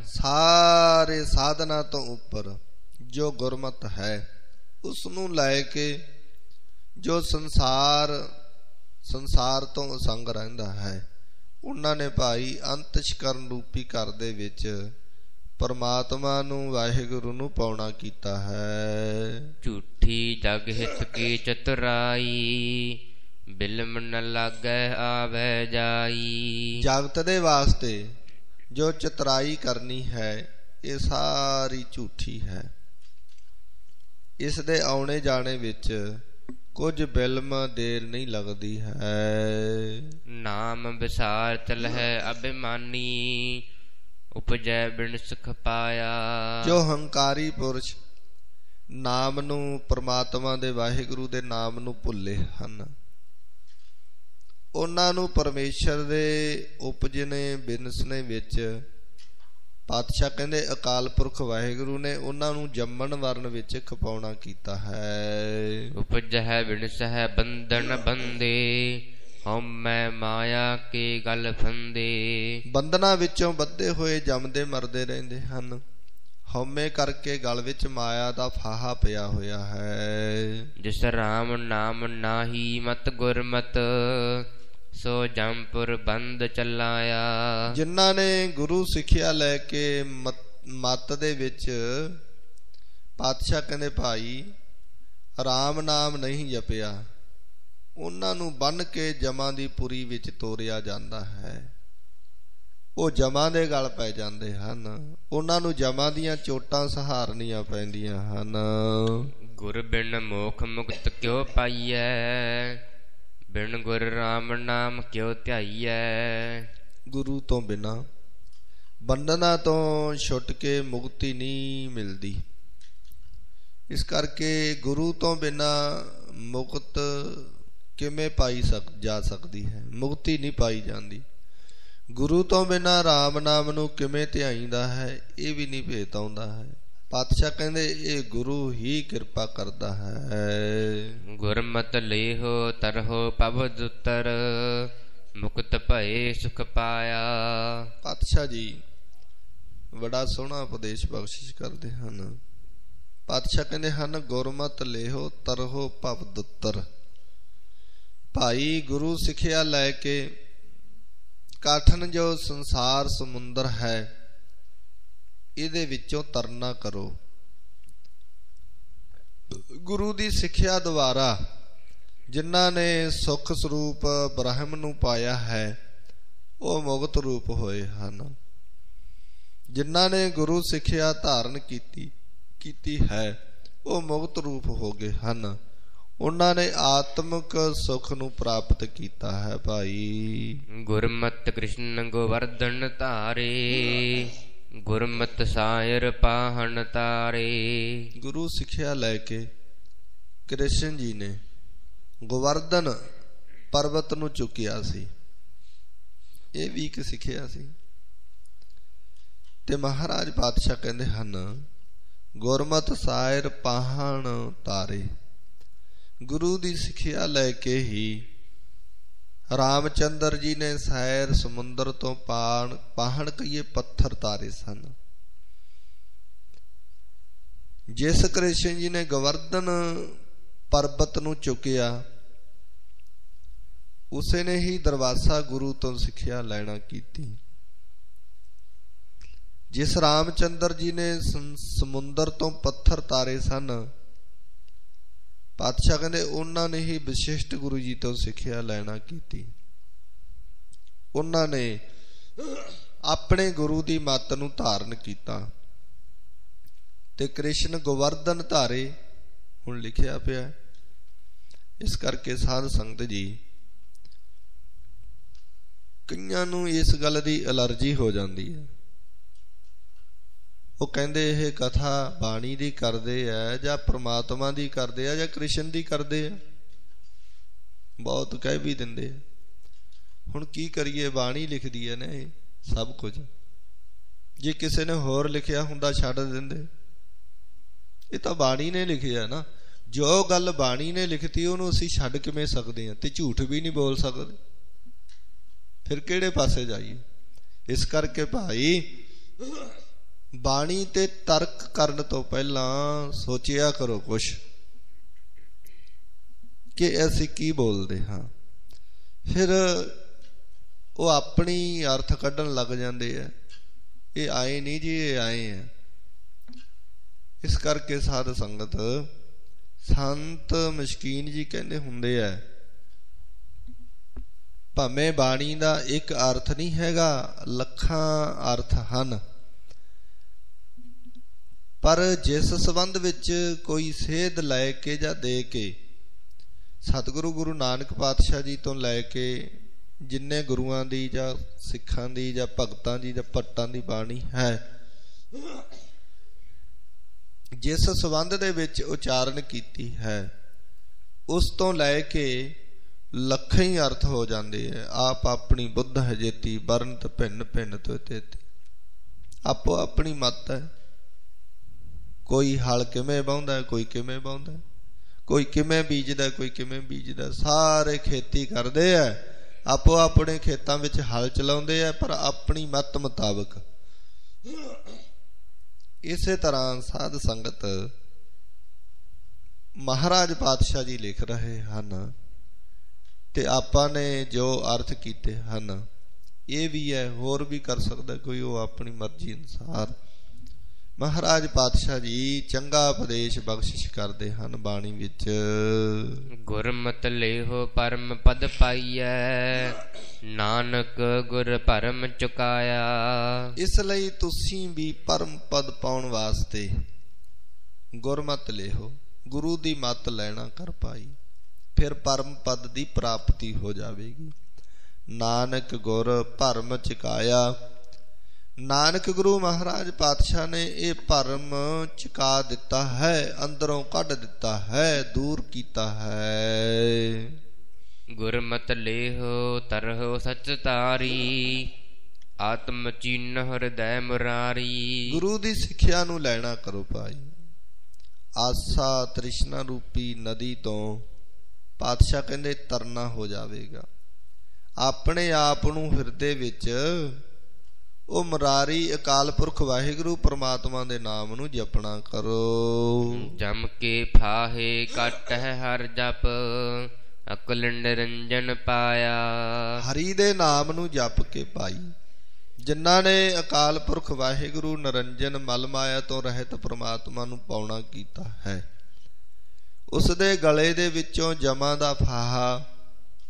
ਸਾਰੇ ਸਾਧਨਾ ਤੋਂ ਉੱਪਰ ਜੋ ਗੁਰਮਤਿ ਹੈ ਉਸ ਨੂੰ ਲੈ ਕੇ ਜੋ ਸੰਸਾਰ ਤੋਂ ਅਸੰਗ ਰਹਿੰਦਾ ਹੈ, ਉਹਨਾਂ ਨੇ ਭਾਈ ਅੰਤਸ਼ਕਰਨ ਰੂਪੀ ਘਰ ਦੇ ਵਿੱਚ ਪਰਮਾਤਮਾ ਨੂੰ, ਵਾਹਿਗੁਰੂ ਨੂੰ ਪਾਉਣਾ ਕੀਤਾ ਹੈ। ਝੂਠੀ ਜਗ ਹਿਤ ਕੀ ਚਤੁਰਾਈ, ਬਿਲਮ ਨ ਲਾਗੈ ਆਵੈ ਜਾਈ। ਜਗਤ ਦੇ ਵਾਸਤੇ ਜੋ ਚਤੁਰਾਈ ਕਰਨੀ ਹੈ ਇਹ ਸਾਰੀ ਝੂਠੀ ਹੈ। ਇਸ ਦੇ ਆਉਣੇ ਜਾਣੇ ਵਿੱਚ ਕੁਝ ਬਿਲਮ ਦੇਰ ਨਹੀਂ ਲੱਗਦੀ ਹੈ। ਨਾਮ ਵਿਸਾਰ ਚਲਹਿ ਅਭਿਮਾਨੀ, ਉਪਜੈ ਬਿਨ ਸੁਖ ਪਾਇਆ। ਜੋ ਹੰਕਾਰੀ ਪੁਰਸ਼ ਨਾਮ ਨੂੰ, ਪਰਮਾਤਮਾ ਦੇ ਵਾਹਿਗੁਰੂ ਦੇ ਨਾਮ ਨੂੰ ਭੁੱਲੇ ਹਨ, ਉਹਨਾਂ ਨੂੰ ਪਰਮੇਸ਼ਰ ਦੇ ਉਪਜਨੇ ਬਿਨਸਨੇ ਵਿੱਚ ਪਾਤਸ਼ਾਹ ਕਹਿੰਦੇ ਅਕਾਲ ਪੁਰਖ ਵਾਹਿਗੁਰੂ ਨੇ ਉਹਨਾਂ ਨੂੰ ਜੰਮਣ ਵਰਨ ਵਿੱਚ ਖਪਾਉਣਾ ਕੀਤਾ ਹੈ। ਉਪਜੈ ਬਿਨਸਹਿ ਬੰਧਨ ਬੰਦੇ, ਹਉਮੈ ਮਾਇਆ ਕੀ ਗਲ ਫੰਦੇ। ਬੰਧਨਾਂ ਵਿੱਚੋਂ ਬੱਧੇ ਹੋਏ ਜੰਮਦੇ ਮਰਦੇ ਰਹਿੰਦੇ ਹਨ। ਹਉਮੈ ਕਰਕੇ ਗਲ ਵਿੱਚ ਮਾਇਆ ਦਾ ਫਾਹਾ ਪਿਆ ਹੋਇਆ ਹੈ। ਜਿਸ ਰਾਮ ਨਾਮ ਨਾਹੀ ਮਤ ਗੁਰਮਤ, ਸੋ ਜੰਪੁਰ ਬੰਦ ਚਲਾਇਆ। ਜਿਨ੍ਹਾਂ ਨੇ ਗੁਰੂ ਸਿੱਖਿਆ ਲੈ ਕੇ ਮਤ ਦੇ ਵਿੱਚ ਪਾਤਸ਼ਾਹ ਕਹਿੰਦੇ ਭਾਈ ਰਾਮ ਨਾਮ ਨਹੀਂ ਜਪਿਆ, ਉਹਨਾਂ ਨੂੰ ਬੰਨ ਕੇ ਜਮਾਂ ਦੀ ਪੁਰੀ ਵਿੱਚ ਤੋਰਿਆ ਜਾਂਦਾ ਹੈ। ਉਹ ਜਮਾਂ ਦੇ ਗਲ ਪੈ ਜਾਂਦੇ ਹਨ। ਉਹਨਾਂ ਨੂੰ ਜਮਾਂ ਦੀਆਂ ਚੋਟਾਂ ਸਹਾਰਨੀਆਂ ਪੈਂਦੀਆਂ ਹਨ। ਗੁਰ ਬਿਨ ਮੋਖ ਮੁਕਤ ਕਿਉ ਪਾਈਐ, ਬਿਨ ਗੁਰ ਰਾਮ ਨਾਮ ਕਿਉ ਧਿਆਈਐ। ਗੁਰੂ ਤੋਂ ਬਿਨਾ ਬੰਧਨਾਂ ਤੋਂ ਛੁੱਟ ਕੇ ਮੁਕਤੀ ਨਹੀਂ ਮਿਲਦੀ। ਇਸ ਕਰਕੇ ਗੁਰੂ ਤੋਂ ਬਿਨਾ ਮੁਕਤ ਕਿਵੇਂ ਪਾਈ ਜਾ ਸਕਦੀ ਹੈ? ਮੁਕਤੀ ਨਹੀਂ ਪਾਈ ਜਾਂਦੀ। ਗੁਰੂ ਤੋਂ ਬਿਨਾ ਰਾਮ ਨਾਮ ਨੂੰ ਕਿਵੇਂ ਧਿਆਈਦਾ ਹੈ, ਇਹ ਵੀ ਨਹੀਂ ਭੇਤ ਆਉਂਦਾ ਹੈ। ਪਾਤਸ਼ਾਹ ਕਹਿੰਦੇ ਇਹ ਗੁਰੂ ਹੀ ਕਿਰਪਾ ਕਰਦਾ ਹੈ। ਗੁਰਮਤਿ ਲੇਹੋ ਤਰਹੁ ਪਵਦ ਉਤਰ, ਮੁਕਤ ਭਏ ਸੁਖ ਪਾਇਆ। ਪਾਤਸ਼ਾਹ ਜੀ ਬੜਾ ਸੋਹਣਾ ਉਪਦੇਸ਼ ਬਖਸ਼ਿਸ਼ ਕਰਦੇ ਹਨ। ਪਾਤਸ਼ਾਹ ਕਹਿੰਦੇ ਹਨ ਗੁਰਮਤਿ ਲੇਹੋ ਤਰਹੁ ਪਵਦ ਉਤਰ। ਭਾਈ ਗੁਰੂ ਸਿੱਖਿਆ ਲੈ ਕੇ ਕਾਠਨ ਜੋ ਸੰਸਾਰ ਸਮੁੰਦਰ ਹੈ ਇਹਦੇ ਵਿੱਚੋਂ ਤਰਨਾ ਕਰੋ। ਗੁਰੂ ਦੀ ਸਿੱਖਿਆ ਦੁਆਰਾ ਜਿਨ੍ਹਾਂ ਨੇ ਸੁਖ ਸਰੂਪ ਬ੍ਰਹਮ ਨੂੰ ਪਾਇਆ ਹੈ ਉਹ ਮੁਕਤ ਰੂਪ ਹੋਏ ਹਨ। ਜਿਨ੍ਹਾਂ ਨੇ ਗੁਰੂ ਸਿੱਖਿਆ ਧਾਰਨ ਕੀਤੀ ਹੈ ਉਹ ਮੁਕਤ ਰੂਪ ਹੋ ਗਏ ਹਨ। ਉਹਨਾਂ ਨੇ ਆਤਮਿਕ ਸੁਖ ਨੂੰ ਪ੍ਰਾਪਤ ਕੀਤਾ ਹੈ ਭਾਈ। ਗੁਰਮਤਿ ਕ੍ਰਿਸ਼ਨ ਗੋਵਰਧਨ ਧਾਰੇ, ਗੁਰਮਤਿ ਸਾਇਰ ਪਾਹਣ ਤਾਰੇ। ਗੁਰੂ ਸਿੱਖਿਆ ਲੈ ਕੇ ਕ੍ਰਿਸ਼ਨ ਜੀ ਨੇ ਗੋਵਰਧਨ ਪਰਬਤ ਨੂੰ ਚੁੱਕਿਆ ਸੀ, ਇਹ ਵੀ ਇੱਕ ਸਿੱਖਿਆ ਸੀ। ਤੇ ਮਹਾਰਾਜ ਪਾਤਸ਼ਾਹ ਕਹਿੰਦੇ ਹਨ ਗੁਰਮਤਿ ਸਾਇਰ ਪਾਹਣ ਤਾਰੇ। ਗੁਰੂ ਦੀ ਸਿੱਖਿਆ ਲੈ ਕੇ ਹੀ ਰਾਮਚੰਦਰ ਜੀ ਨੇ ਸੈਰ ਸਮੁੰਦਰ ਤੋਂ ਪਾਹਣ ਕਹੀਏ ਪੱਥਰ ਤਾਰੇ ਸਨ। ਜਿਸ ਕ੍ਰਿਸ਼ਨ ਜੀ ਨੇ ਗੋਵਰਧਨ ਪਰਬਤ ਨੂੰ ਚੁੱਕਿਆ, ਉਸੇ ਨੇ ਹੀ ਦਰਵਾਸਾ ਗੁਰੂ ਤੋਂ ਸਿੱਖਿਆ ਲੈਣਾ ਕੀਤੀ। ਜਿਸ ਰਾਮਚੰਦਰ ਜੀ ਨੇ ਸਮੁੰਦਰ ਤੋਂ ਪੱਥਰ ਤਾਰੇ ਸਨ, ਪਾਤਸ਼ਾਹ ਕਹਿੰਦੇ ਉਹਨਾਂ ਨੇ ਹੀ ਵਿਸ਼ਿਸ਼ਟ ਗੁਰੂ ਜੀ ਤੋਂ ਸਿੱਖਿਆ ਲੈਣਾ ਕੀਤੀ। ਉਹਨਾਂ ਨੇ ਆਪਣੇ ਗੁਰੂ ਦੀ ਮੱਤ ਨੂੰ ਧਾਰਨ ਕੀਤਾ ਤੇ ਕ੍ਰਿਸ਼ਨ ਗੋਵਰਧਨ ਧਾਰੇ ਹੁਣ ਲਿਖਿਆ ਪਿਆ। ਇਸ ਕਰਕੇ ਸਾਧ ਸੰਗਤ ਜੀ, ਕਈਆਂ ਨੂੰ ਇਸ ਗੱਲ ਦੀ ਐਲਰਜੀ ਹੋ ਜਾਂਦੀ ਹੈ। ਉਹ ਕਹਿੰਦੇ ਇਹ ਕਥਾ ਬਾਣੀ ਦੀ ਕਰਦੇ ਆ ਜਾਂ ਪ੍ਰਮਾਤਮਾ ਦੀ ਕਰਦੇ ਆ ਜਾਂ ਕ੍ਰਿਸ਼ਨ ਦੀ ਕਰਦੇ ਆ, ਬਹੁਤ ਕਹਿ ਵੀ ਦਿੰਦੇ ਆ। ਹੁਣ ਕੀ ਕਰੀਏ, ਬਾਣੀ ਲਿਖਦੀ ਹੈ ਨਾ ਇਹ ਸਭ ਕੁਝ। ਜੇ ਕਿਸੇ ਨੇ ਹੋਰ ਲਿਖਿਆ ਹੁੰਦਾ ਛੱਡ ਦਿੰਦੇ। ਇਹ ਤਾਂ ਬਾਣੀ ਨੇ ਲਿਖਿਆ ਨਾ। ਜੋ ਗੱਲ ਬਾਣੀ ਨੇ ਲਿਖਤੀ ਉਹਨੂੰ ਅਸੀਂ ਛੱਡ ਕਿਵੇਂ ਸਕਦੇ ਹਾਂ? ਤੇ ਝੂਠ ਵੀ ਨਹੀਂ ਬੋਲ ਸਕਦੇ, ਫਿਰ ਕਿਹੜੇ ਪਾਸੇ ਜਾਈਏ? ਇਸ ਕਰਕੇ ਭਾਈ, ਬਾਣੀ ਤੇ ਤਰਕ ਕਰਨ ਤੋਂ ਪਹਿਲਾਂ ਸੋਚਿਆ ਕਰੋ ਕੁਛ ਕਿ ਅਸੀਂ ਕੀ ਬੋਲਦੇ ਹਾਂ। ਫਿਰ ਉਹ ਆਪਣੀ ਅਰਥ ਕੱਢਣ ਲੱਗ ਜਾਂਦੇ ਆ, ਇਹ ਆਏ ਨਹੀਂ ਜੀ, ਇਹ ਆਏ ਆ। ਇਸ ਕਰਕੇ ਸਾਧ ਸੰਗਤ, ਸੰਤ ਮਸ਼ਕੀਨ ਜੀ ਕਹਿੰਦੇ ਹੁੰਦੇ ਆ, ਭਾਵੇਂ ਬਾਣੀ ਦਾ ਇੱਕ ਅਰਥ ਨਹੀਂ ਹੈਗਾ, ਲੱਖਾਂ ਅਰਥ ਹਨ, ਪਰ ਜਿਸ ਸੰਬੰਧ ਵਿੱਚ ਕੋਈ ਸੇਧ ਲੈ ਕੇ ਜਾਂ ਦੇ ਕੇ ਸਤਿਗੁਰੂ ਗੁਰੂ ਨਾਨਕ ਪਾਤਸ਼ਾਹ ਜੀ ਤੋਂ ਲੈ ਕੇ ਜਿੰਨੇ ਗੁਰੂਆਂ ਦੀ ਜਾਂ ਸਿੱਖਾਂ ਦੀ ਜਾਂ ਭਗਤਾਂ ਦੀ ਜਾਂ ਭੱਟਾਂ ਦੀ ਬਾਣੀ ਹੈ, ਜਿਸ ਸੰਬੰਧ ਦੇ ਵਿੱਚ ਉਚਾਰਨ ਕੀਤੀ ਹੈ, ਉਸ ਤੋਂ ਲੈ ਕੇ ਲੱਖਾਂ ਹੀ ਅਰਥ ਹੋ ਜਾਂਦੇ ਹੈ। ਆਪ ਆਪਣੀ ਬੁੱਧ ਹਜੇਤੀ ਵਰਨਤ ਭਿੰਨ ਭਿੰਨ ਤੋਤੇ, ਆਪੋ ਆਪਣੀ ਮੱਤ ਹੈ। ਕੋਈ ਹਲ ਕਿਵੇਂ ਵਾਹੁੰਦਾ, ਕੋਈ ਕਿਵੇਂ ਵਾਹੁੰਦਾ, ਕੋਈ ਕਿਵੇਂ ਬੀਜਦਾ, ਕੋਈ ਕਿਵੇਂ ਬੀਜਦਾ। ਸਾਰੇ ਖੇਤੀ ਕਰਦੇ ਆ, ਆਪੋ ਆਪਣੇ ਖੇਤਾਂ ਵਿੱਚ ਹਲ ਚਲਾਉਂਦੇ ਆ, ਪਰ ਆਪਣੀ ਮੱਤ ਮੁਤਾਬਕ। ਇਸੇ ਤਰ੍ਹਾਂ ਸਾਧ ਸੰਗਤ, ਮਹਾਰਾਜ ਪਾਤਸ਼ਾਹ ਜੀ ਲਿਖ ਰਹੇ ਹਨ ਤੇ ਆਪਾਂ ਨੇ ਜੋ ਅਰਥ ਕੀਤੇ ਹਨ, ਇਹ ਵੀ ਹੈ, ਹੋਰ ਵੀ ਕਰ ਸਕਦਾ ਕੋਈ, ਉਹ ਆਪਣੀ ਮਰਜ਼ੀ ਅਨੁਸਾਰ। ਮਹਾਰਾਜ ਪਾਤਸ਼ਾਹ ਜੀ ਚੰਗਾ ਉਪਦੇਸ਼ ਬਖਸ਼ਿਸ਼ ਕਰਦੇ ਹਨ ਬਾਣੀ ਵਿੱਚ। ਗੁਰਮਤਿ ਲੇਹੋ ਪਰਮ ਪਦ ਪਾਈਐ, ਨਾਨਕ ਗੁਰ ਭਰਮ ਚੁਕਾਇਆ। ਇਸ ਲਈ ਤੁਸੀਂ ਵੀ ਪਰਮ ਪਦ ਪਾਉਣ ਵਾਸਤੇ ਗੁਰਮਤਿ ਲੇਹੋ, ਗੁਰੂ ਦੀ ਮੱਤ ਲੈਣਾ ਕਰ ਪਾਈ, ਫਿਰ ਪਰਮ ਪਦ ਦੀ ਪ੍ਰਾਪਤੀ ਹੋ ਜਾਵੇਗੀ। ਨਾਨਕ ਗੁਰ ਭਰਮ ਚੁਕਾਇਆ। ਨਾਨਕ ਗੁਰੂ ਮਹਾਰਾਜ ਪਾਤਸ਼ਾਹ ਨੇ ਇਹ ਭਰਮ ਚੁਕਾ ਦਿੱਤਾ ਹੈ, ਅੰਦਰੋਂ ਕੱਢ ਦਿੱਤਾ ਹੈ, ਦੂਰ ਕੀਤਾ ਹੈ। ਗੁਰਮਤਿ ਲੇਹੋ ਤਰਹੁ ਸਚ ਤਾਰੀ, ਆਤਮ ਚੀਨ ਹਿਰਦੈ ਮੁਰਾਰੀ। ਗੁਰੂ ਦੀ ਸਿੱਖਿਆ ਨੂੰ ਲੈਣਾ ਕਰੋ ਭਾਈ। ਆਸਾ ਤ੍ਰਿਸ਼ਨਾ ਰੂਪੀ ਨਦੀ ਤੋਂ ਪਾਤਸ਼ਾਹ ਕਹਿੰਦੇ ਤਰਨਾ ਹੋ ਜਾਵੇਗਾ। ਆਪਣੇ ਆਪ ਨੂੰ ਹਿਰਦੇ ਵਿੱਚ ਉਹ ਮੁਰਾਰੀ ਅਕਾਲ ਪੁਰਖ ਵਾਹਿਗੁਰੂ ਪਰਮਾਤਮਾ ਦੇ ਨਾਮ ਨੂੰ ਜਪਣਾ ਕਰੋ। ਜਮ ਕੇ ਫਾਹੇ ਕੱਟ ਹੈ ਹਰ ਜਪ, ਅਕਲ ਨਿਰੰਜਨ ਪਾਇਆ। ਹਰੀ ਦੇ ਨਾਮ ਨੂੰ ਜਪ ਕੇ ਭਾਈ, ਜਿਨ੍ਹਾਂ ਨੇ ਅਕਾਲ ਪੁਰਖ ਵਾਹਿਗੁਰੂ ਨਿਰੰਜਨ ਮਲ ਮਾਇਆ ਤੋਂ ਰਹਿਤ ਪਰਮਾਤਮਾ ਨੂੰ ਪਾਉਣਾ ਕੀਤਾ ਹੈ, ਉਸ ਦੇ ਗਲੇ ਦੇ ਵਿੱਚੋਂ ਜਮਾਂ ਦਾ ਫਾਹਾ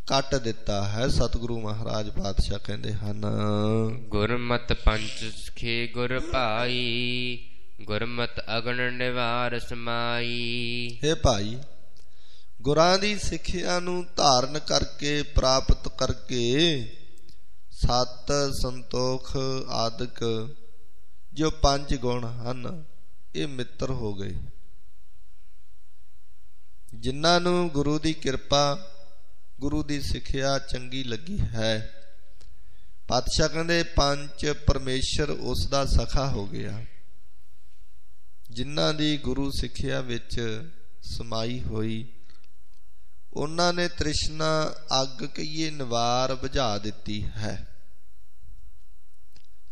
ਕੱਟ ਦਿੱਤਾ ਹੈ। ਸਤਿਗੁਰੂ ਮਹਾਰਾਜ ਪਾਤਸ਼ਾਹ ਕਹਿੰਦੇ ਹਨ, ਗੁਰਮਤਿ ਪੰਚ ਸਿਖੇ ਗੁਰ ਭਾਈ, ਗੁਰਮਤਿ ਅਗਨ ਨਿਵਾਰ ਸਮਾਈ। ਹੇ ਭਾਈ, ਗੁਰਾਂ ਦੀ ਸਿੱਖਿਆ ਨੂੰ ਧਾਰਨ ਕਰਕੇ ਪ੍ਰਾਪਤ ਕਰਕੇ ਸਤ ਸੰਤੋਖ ਆਦਿਕ ਜੋ 5 ਗੁਣ ਹਨ ਇਹ ਮਿੱਤਰ ਹੋ ਗਏ, ਜਿਨ੍ਹਾਂ ਨੂੰ ਗੁਰੂ ਦੀ ਕਿਰਪਾ ਗੁਰੂ ਦੀ ਸਿੱਖਿਆ ਚੰਗੀ ਲੱਗੀ ਹੈ। ਪਾਤਸ਼ਾਹ ਕਹਿੰਦੇ ਪੰਜ ਪਰਮੇਸ਼ਰ ਉਸ ਦਾ ਸਖਾ ਹੋ ਗਿਆ, ਜਿਨ੍ਹਾਂ ਦੀ ਗੁਰੂ ਸਿੱਖਿਆ ਵਿੱਚ ਸਮਾਈ ਹੋਈ। ਉਹਨਾਂ ਨੇ ਤ੍ਰਿਸ਼ਨਾ ਅੱਗ ਕਹੀਏ ਨਿਵਾਰ ਬੁਝਾ ਦਿੱਤੀ ਹੈ।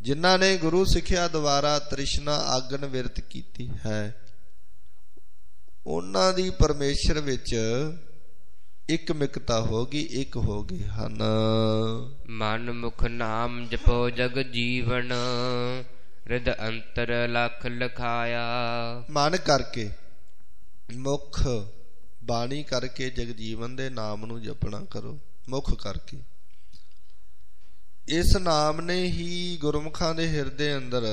ਜਿਨ੍ਹਾਂ ਨੇ ਗੁਰੂ ਸਿੱਖਿਆ ਦੁਆਰਾ ਤ੍ਰਿਸ਼ਨਾ ਅੱਗ ਨਿਵਰਤ ਕੀਤੀ ਹੈ, ਉਹਨਾਂ ਦੀ ਪਰਮੇਸ਼ਰ ਵਿੱਚ ਇੱਕ ਮਿਕਤਾ ਹੋ ਗਈ, ਇੱਕ ਹੋ ਗਏ ਹਨ। ਮਨ ਮੁਖ ਨਾਮ ਜਪੋ ਜਗ ਜੀਵਨ, ਰਿਦ ਅੰਤਰ ਲਖ ਲਖਾਇਆ। ਮਨ ਕਰਕੇ, ਮੁਖ ਬਾਣੀ ਕਰਕੇ ਜਗਜੀਵਨ ਦੇ ਨਾਮ ਨੂੰ ਜਪਣਾ ਕਰੋ, ਮੁਖ ਕਰਕੇ। ਇਸ ਨਾਮ ਨੇ ਹੀ ਗੁਰਮੁਖਾਂ ਦੇ ਹਿਰਦੇ ਅੰਦਰ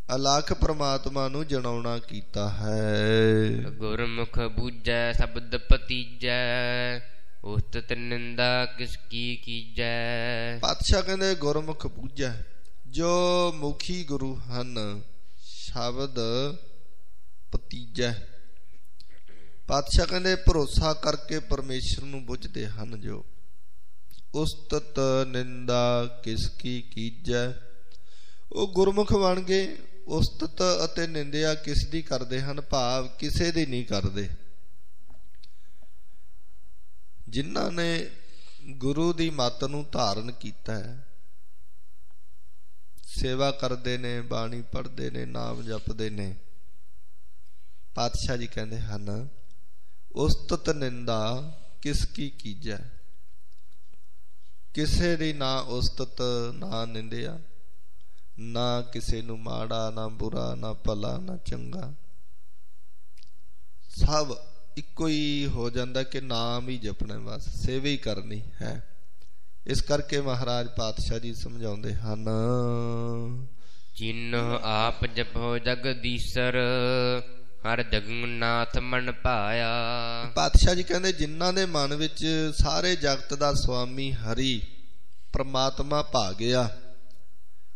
ਅਲਖ ਪ੍ਰਮਾਤਮਾ ਨੂੰ ਜਣਾਉਣਾ ਕੀਤਾ ਹੈ। ਗੁਰਮੁਖ ਬੂਝੈ ਸ਼ਬਦ ਪਤੀਜੈ, ਉਸਤਤ ਨਿੰਦਾ ਕਿਸ ਕੀ ਕੀਜੈ। ਪਾਤਸ਼ਾਹ ਕਹਿੰਦੇ ਗੁਰਮੁਖ ਬੂਝੈ, ਜੋ ਮੁਖੀ ਗੁਰੂ ਹਨ ਸ਼ਬਦ ਪਤੀਜੈ। ਪਾਤਸ਼ਾਹ ਕਹਿੰਦੇ ਭਰੋਸਾ ਕਰਕੇ ਪਰਮੇਸ਼ਰ ਨੂੰ ਬੁੱਝਦੇ ਹਨ, ਜੋ ਉਸਤਤ ਨਿੰਦਾ ਕਿਸ ਕੀ ਕੀਜੈ। ਉਹ ਗੁਰਮੁਖ ਬਣ ਗਏ, ਉਸਤਤ ਅਤੇ ਨਿੰਦਿਆ ਕਿਸ ਦੀ ਕਰਦੇ ਹਨ, ਭਾਵ ਕਿਸੇ ਦੀ ਨਹੀਂ ਕਰਦੇ। ਜਿਨ੍ਹਾਂ ਨੇ ਗੁਰੂ ਦੀ ਮੱਤ ਨੂੰ ਧਾਰਨ ਕੀਤਾ ਹੈ, ਸੇਵਾ ਕਰਦੇ ਨੇ, ਬਾਣੀ ਪੜ੍ਹਦੇ ਨੇ, ਨਾਮ ਜਪਦੇ ਨੇ, ਪਾਤਸ਼ਾਹ ਜੀ ਕਹਿੰਦੇ ਹਨ ਉਸਤਤ ਨਿੰਦਾ ਕਿਸ ਕੀ ਕੀਜੈ। ਕਿਸੇ ਦੀ ਨਾ ਉਸਤਤ ਨਾ ਨਿੰਦਿਆ, ਨਾ ਕਿਸੇ ਨੂੰ ਮਾੜਾ ਨਾ ਬੁਰਾ, ਨਾ ਭਲਾ ਨਾ ਚੰਗਾ, ਸਭ ਇੱਕੋ ਹੀ ਹੋ ਜਾਂਦਾ ਕਿ ਨਾਮ ਹੀ ਜਪਣਾ, ਬਸ ਸੇਵਾ ਹੀ ਕਰਨੀ ਹੈ। ਇਸ ਕਰਕੇ ਮਹਾਰਾਜ ਪਾਤਸ਼ਾਹ ਜੀ ਸਮਝਾਉਂਦੇ ਹਨ, ਜਿਨਹੁ ਆਪ ਜਪੋ ਜਗਦੀਸ਼ਰ, ਹਰ ਜਗਨਨਾਥ ਮਨ ਭਾਇਆ। ਪਾਤਸ਼ਾਹ ਜੀ ਕਹਿੰਦੇ ਜਿਨ੍ਹਾਂ ਦੇ ਮਨ ਵਿੱਚ ਸਾਰੇ ਜਗਤ ਦਾ ਸੁਆਮੀ ਹਰੀ ਪ੍ਰਮਾਤਮਾ ਭਾ ਗਿਆ,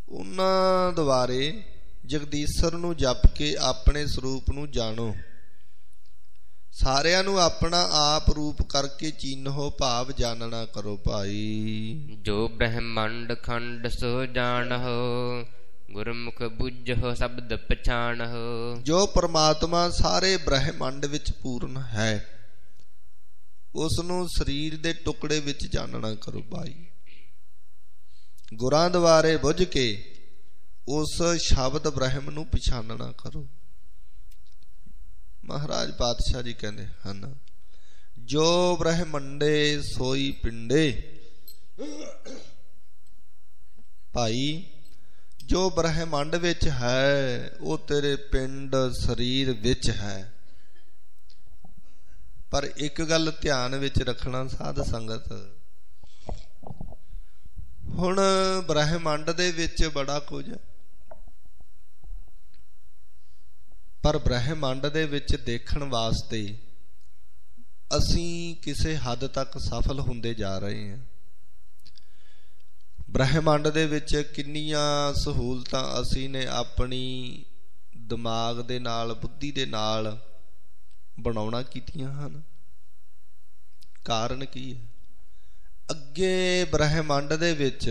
ਉਹਨਾਂ ਦੁਆਰੇ ਜਗਦੀਸ਼ਰ ਨੂੰ ਜਪ ਕੇ ਆਪਣੇ ਸਰੂਪ ਨੂੰ ਜਾਣੋ। ਸਾਰਿਆਂ ਨੂੰ ਆਪਣਾ ਆਪ ਰੂਪ ਕਰਕੇ ਚੀਨੋ, ਭਾਵ ਜਾਣਨਾ ਕਰੋ ਭਾਈ। ਜੋ ਬ੍ਰਹਮੰਡ ਖੰਡ ਸੋ ਜਾਣਹੁ, ਗੁਰਮੁਖ ਬੁੱਝਹੁ ਸ਼ਬਦ ਪਛਾਣਹੁ। ਜੋ ਪਰਮਾਤਮਾ ਸਾਰੇ ਬ੍ਰਹਮੰਡ ਵਿੱਚ ਪੂਰਨ ਹੈ, ਉਸ ਨੂੰ ਸਰੀਰ ਦੇ ਟੁਕੜੇ ਵਿੱਚ ਜਾਣਨਾ ਕਰੋ ਭਾਈ। ਗੁਰਾਂ ਦੁਆਰੇ ਬੁੱਝ ਕੇ ਉਸ ਸ਼ਬਦ ਬ੍ਰਹਮ ਨੂੰ ਪਛਾਣਨਾ ਕਰੋ। ਮਹਾਰਾਜ ਪਾਤਸ਼ਾਹ ਜੀ ਕਹਿੰਦੇ ਹਨ, ਜੋ ਬ੍ਰਹਮੰਡੇ ਸੋਈ ਪਿੰਡੇ। ਭਾਈ ਜੋ ਬ੍ਰਹਮੰਡ ਵਿੱਚ ਹੈ ਉਹ ਤੇਰੇ ਪਿੰਡ ਸਰੀਰ ਵਿੱਚ ਹੈ। ਪਰ ਇੱਕ ਗੱਲ ਧਿਆਨ ਵਿੱਚ ਰੱਖਣਾ ਸਾਧ ਸੰਗਤ, ਹੁਣ ਬ੍ਰਹਮੰਡ ਦੇ ਵਿੱਚ ਬੜਾ ਕੁਝ ਹੈ, ਪਰ ਬ੍ਰਹਮੰਡ ਦੇ ਵਿੱਚ ਦੇਖਣ ਵਾਸਤੇ ਅਸੀਂ ਕਿਸੇ ਹੱਦ ਤੱਕ ਸਫਲ ਹੁੰਦੇ ਜਾ ਰਹੇ ਹਾਂ। ਬ੍ਰਹਮੰਡ ਦੇ ਵਿੱਚ ਕਿੰਨੀਆਂ ਸਹੂਲਤਾਂ ਅਸੀਂ ਨੇ ਆਪਣੀ ਦਿਮਾਗ ਦੇ ਨਾਲ, ਬੁੱਧੀ ਦੇ ਨਾਲ ਬਣਾਉਣਾ ਕੀਤੀਆਂ ਹਨ। ਕਾਰਨ ਕੀ ਹੈ? ਅੱਗੇ ਬ੍ਰਹਮੰਡ ਦੇ ਵਿੱਚ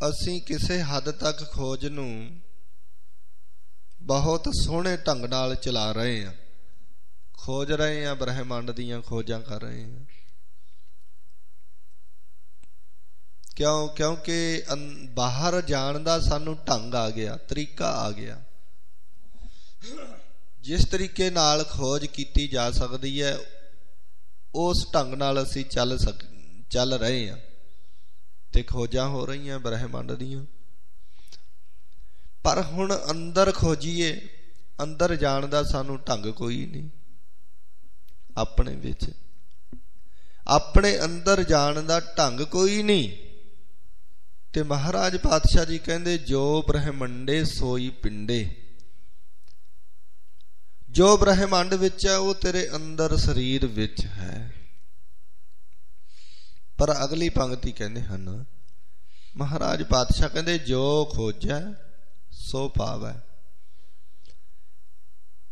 ਅਸੀਂ ਕਿਸੇ ਹੱਦ ਤੱਕ ਖੋਜ ਨੂੰ ਬਹੁਤ ਸੋਹਣੇ ਢੰਗ ਨਾਲ ਚਲਾ ਰਹੇ ਹਾਂ, ਖੋਜ ਰਹੇ ਹਾਂ, ਬ੍ਰਹਮੰਡ ਦੀਆਂ ਖੋਜਾਂ ਕਰ ਰਹੇ ਹਾਂ। ਕਿਉਂਕਿ ਬਾਹਰ ਜਾਣ ਦਾ ਸਾਨੂੰ ਢੰਗ ਆ ਗਿਆ, ਤਰੀਕਾ ਆ ਗਿਆ। ਜਿਸ ਤਰੀਕੇ ਨਾਲ ਖੋਜ ਕੀਤੀ ਜਾ ਸਕਦੀ ਹੈ ਉਸ ਢੰਗ ਨਾਲ ਅਸੀਂ ਚੱਲ ਰਹੇ ਹਾਂ ਤੇ ਖੋਜਾਂ ਹੋ ਰਹੀਆਂ ਬ੍ਰਹਮੰਡ ਦੀਆਂ। ਪਰ ਹੁਣ ਅੰਦਰ ਖੋਜੀਏ, ਅੰਦਰ ਜਾਣ ਦਾ ਸਾਨੂੰ ਢੰਗ ਕੋਈ ਨਹੀਂ। ਆਪਣੇ ਵਿੱਚ, ਆਪਣੇ ਅੰਦਰ ਜਾਣ ਦਾ ਢੰਗ ਕੋਈ ਨਹੀਂ। ਤੇ ਮਹਾਰਾਜ ਪਾਤਸ਼ਾਹ ਜੀ ਕਹਿੰਦੇ ਜੋ ਬ੍ਰਹਮੰਡੇ ਸੋਈ ਪਿੰਡੇ। ਜੋ ਬ੍ਰਹਿਮੰਡ ਵਿੱਚ ਹੈ ਉਹ ਤੇਰੇ ਅੰਦਰ ਸਰੀਰ ਵਿੱਚ ਹੈ। ਪਰ ਅਗਲੀ ਪੰਕਤੀ ਕਹਿੰਦੇ ਹਨ, ਮਹਾਰਾਜ ਪਾਤਸ਼ਾਹ ਕਹਿੰਦੇ ਜੋ ਖੋਜੈ ਸੋ ਪਾਵੈ।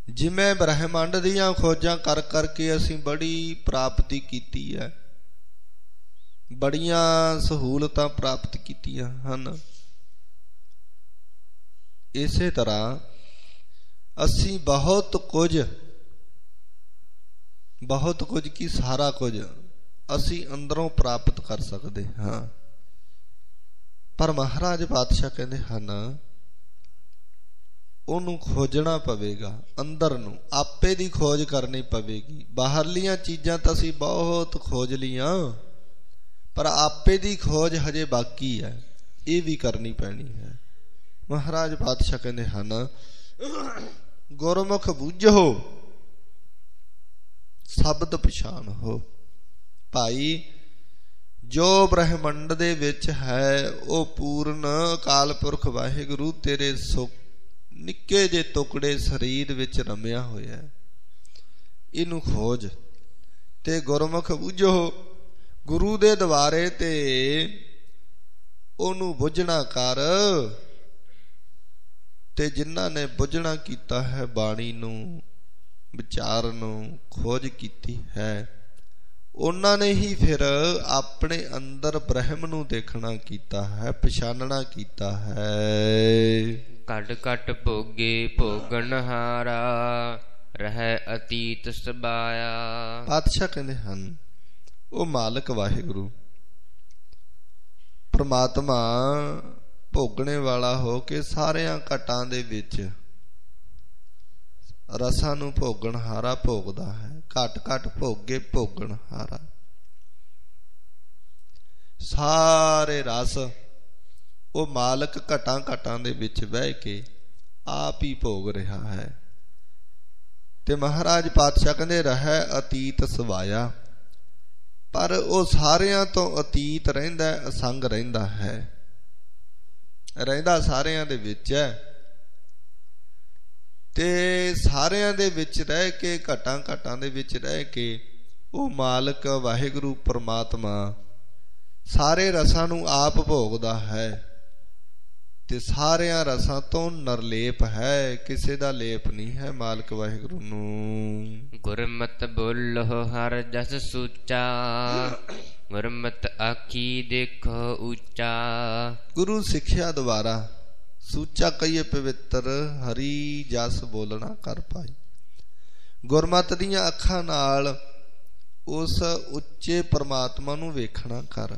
ਜਿਵੇਂ ਬ੍ਰਹਿਮੰਡ ਦੀਆਂ ਖੋਜਾਂ ਕਰ ਕਰਕੇ ਅਸੀਂ ਬੜੀ ਪ੍ਰਾਪਤੀ ਕੀਤੀ ਹੈ, ਬੜੀਆਂ ਸਹੂਲਤਾਂ ਪ੍ਰਾਪਤ ਕੀਤੀਆਂ ਹਨ, ਇਸੇ ਤਰ੍ਹਾਂ ਅਸੀਂ ਬਹੁਤ ਕੁਝ ਕੀ ਸਾਰਾ ਕੁਝ ਅਸੀਂ ਅੰਦਰੋਂ ਪ੍ਰਾਪਤ ਕਰ ਸਕਦੇ ਹਾਂ। ਪਰ ਮਹਾਰਾਜ ਪਾਤਸ਼ਾਹ ਕਹਿੰਦੇ ਹਨ ਉਹਨੂੰ ਖੋਜਣਾ ਪਵੇਗਾ, ਅੰਦਰ ਨੂੰ ਆਪੇ ਦੀ ਖੋਜ ਕਰਨੀ ਪਵੇਗੀ। ਬਾਹਰਲੀਆਂ ਚੀਜ਼ਾਂ ਤਾਂ ਅਸੀਂ ਬਹੁਤ ਖੋਜ ਲੀਆਂ, ਪਰ ਆਪੇ ਦੀ ਖੋਜ ਹਜੇ ਬਾਕੀ ਹੈ, ਇਹ ਵੀ ਕਰਨੀ ਪੈਣੀ ਹੈ। ਮਹਾਰਾਜ ਪਾਤਸ਼ਾਹ ਕਹਿੰਦੇ ਹਨ, ਗੁਰਮੁਖ ਬੁੱਝੋ ਸ਼ਬਦ ਪਛਾਣੋ। ਭਾਈ ਜੋ ਬ੍ਰਹਿਮੰਡ ਦੇ ਵਿੱਚ ਹੈ ਉਹ ਪੂਰਨ ਅਕਾਲ ਪੁਰਖ ਵਾਹਿਗੁਰੂ ਤੇਰੇ ਨਿੱਕੇ ਜਿਹੇ ਟੁਕੜੇ ਸਰੀਰ ਵਿੱਚ ਰਮਿਆ ਹੋਇਆ, ਇਹਨੂੰ ਖੋਜ ਤੇ ਗੁਰਮੁਖ ਬੁੱਝੋ। ਗੁਰੂ ਦੇ ਦੁਆਰੇ ਤੇ ਉਹਨੂੰ ਬੁੱਝਣਾ ਕਰ, ਤੇ ਜਿਨ੍ਹਾਂ ਨੇ ਬੁੱਝਣਾ ਕੀਤਾ ਹੈ, ਬਾਣੀ ਨੂੰ ਵਿਚਾਰ ਨੂੰ ਖੋਜ ਕੀਤੀ ਹੈ, ਉਹਨਾਂ ਨੇ ਹੀ ਫਿਰ ਆਪਣੇ ਅੰਦਰ ਬ੍ਰਹਮ ਨੂੰ ਦੇਖਣਾ ਕੀਤਾ ਹੈ, ਪਛਾਨਣਾ ਕੀਤਾ ਹੈ। ਘਟ ਘਟ ਭੋਗੇ ਭੋਗਣ ਹਾਰਾ, ਰਹਿ ਅਤੀਤ ਸਬਾਇਆ। ਪਾਤਸ਼ਾਹ ਕਹਿੰਦੇ ਹਨ ਉਹ ਮਾਲਕ ਵਾਹਿਗੁਰੂ ਪ੍ਰਮਾਤਮਾ ਭੋਗਣੇ ਵਾਲਾ ਹੋ ਕੇ ਸਾਰਿਆਂ ਘਟਾਂ ਦੇ ਵਿੱਚ ਰਸਾਂ ਨੂੰ ਭੋਗਣ ਹਾਰਾ ਭੋਗਦਾ ਹੈ। ਘਟ ਘਟ ਭੋਗੇ ਭੋਗਣ ਹਾਰਾ, ਸਾਰੇ ਰਸ ਉਹ ਮਾਲਕ ਘਟਾਂ ਘਟਾਂ ਦੇ ਵਿੱਚ ਬਹਿ ਕੇ ਆਪ ਹੀ ਭੋਗ ਰਿਹਾ ਹੈ। ਤੇ ਮਹਾਰਾਜ ਪਾਤਸ਼ਾਹ ਕਹਿੰਦੇ ਰਹਿ ਅਤੀਤ ਸਵਾਇਆ, ਪਰ ਉਹ ਸਾਰਿਆਂ ਤੋਂ ਅਤੀਤ ਰਹਿੰਦਾ, ਅਸੰਗ ਰਹਿੰਦਾ ਹੈ, ਰਹਿੰਦਾ ਸਾਰਿਆਂ ਦੇ ਵਿੱਚ ਹੈ। ਤੇ ਸਾਰਿਆਂ ਦੇ ਵਿੱਚ ਰਹਿ ਕੇ ਘਟਾਂ ਘਟਾਂ ਦੇ ਵਿੱਚ ਰਹਿ ਕੇ ਉਹ ਮਾਲਕ ਵਾਹਿਗੁਰੂ ਪਰਮਾਤਮਾ ਸਾਰੇ ਰਸਾਂ ਨੂੰ ਆਪ ਭੋਗਦਾ ਹੈ, ਤੇ ਸਾਰਿਆਂ ਰਸਾਂ ਤੋਂ ਨਿਰਲੇਪ ਹੈ, ਕਿਸੇ ਦਾ ਲੇਪ ਨਹੀਂ ਹੈ ਮਾਲਕ ਵਾਹਿਗੁਰੂ ਨੂੰ। ਗੁਰਮਤਿ ਬੋਲੋ ਹਰ ਜਸ ਸੂਚਾ, ਗੁਰਮਤਿ ਆਖੀ ਦੇਖੋ ਉੱਚਾ। ਗੁਰੂ ਸਿੱਖਿਆ ਦੁਆਰਾ ਸੂਚਾ ਕਹੀਏ ਪਵਿੱਤਰ, ਹਰੀ ਜਸ ਬੋਲਣਾ ਕਰ ਪਾਈ। ਗੁਰਮਤਿ ਦੀਆਂ ਅੱਖਾਂ ਨਾਲ ਉਸ ਉੱਚੇ ਪਰਮਾਤਮਾ ਨੂੰ ਵੇਖਣਾ ਕਰ।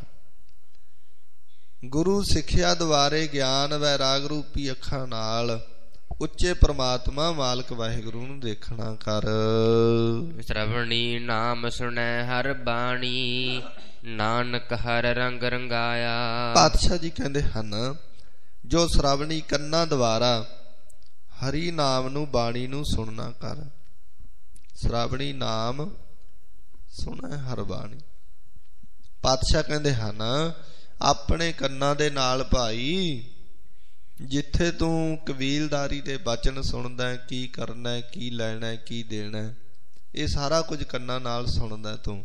ਗੁਰੂ ਸਿੱਖਿਆ ਦੁਆਰੇ ਗਿਆਨ ਵੈਰਾਗ ਰੂਪੀ ਅੱਖਾਂ ਨਾਲ ਉੱਚੇ ਪਰਮਾਤਮਾ ਮਾਲਕ ਵਾਹਿਗੁਰੂ ਨੂੰ ਦੇਖਣਾ ਕਰ। ਸ਼ਰਵਣੀ ਨਾਮ ਸੁਣੈ ਹਰ ਬਾਣੀ, ਨਾਨਕ ਹਰ ਰੰਗ ਰੰਗਾਇਆ। ਪਾਤਸ਼ਾਹ ਜੀ ਕਹਿੰਦੇ ਹਨ ਜੋ ਸ਼ਰਾਵਣੀ ਕੰਨਾਂ ਦੁਆਰਾ ਹਰੀ ਨਾਮ ਨੂੰ ਬਾਣੀ ਨੂੰ ਸੁਣਨਾ ਕਰ। ਸ਼ਰਾਵਣੀ ਨਾਮ ਸੁਣੈ ਹਰ ਬਾਣੀ। ਪਾਤਸ਼ਾਹ ਕਹਿੰਦੇ ਹਨ ਆਪਣੇ ਕੰਨਾਂ ਦੇ ਨਾਲ ਭਾਈ, ਜਿੱਥੇ ਤੂੰ ਕਬੀਲਦਾਰੀ ਦੇ ਬਚਨ ਸੁਣਦਾ, ਕੀ ਕਰਨਾ, ਕੀ ਲੈਣਾ, ਕੀ ਦੇਣਾ, ਇਹ ਸਾਰਾ ਕੁਝ ਕੰਨਾਂ ਨਾਲ ਸੁਣਦਾ ਤੂੰ,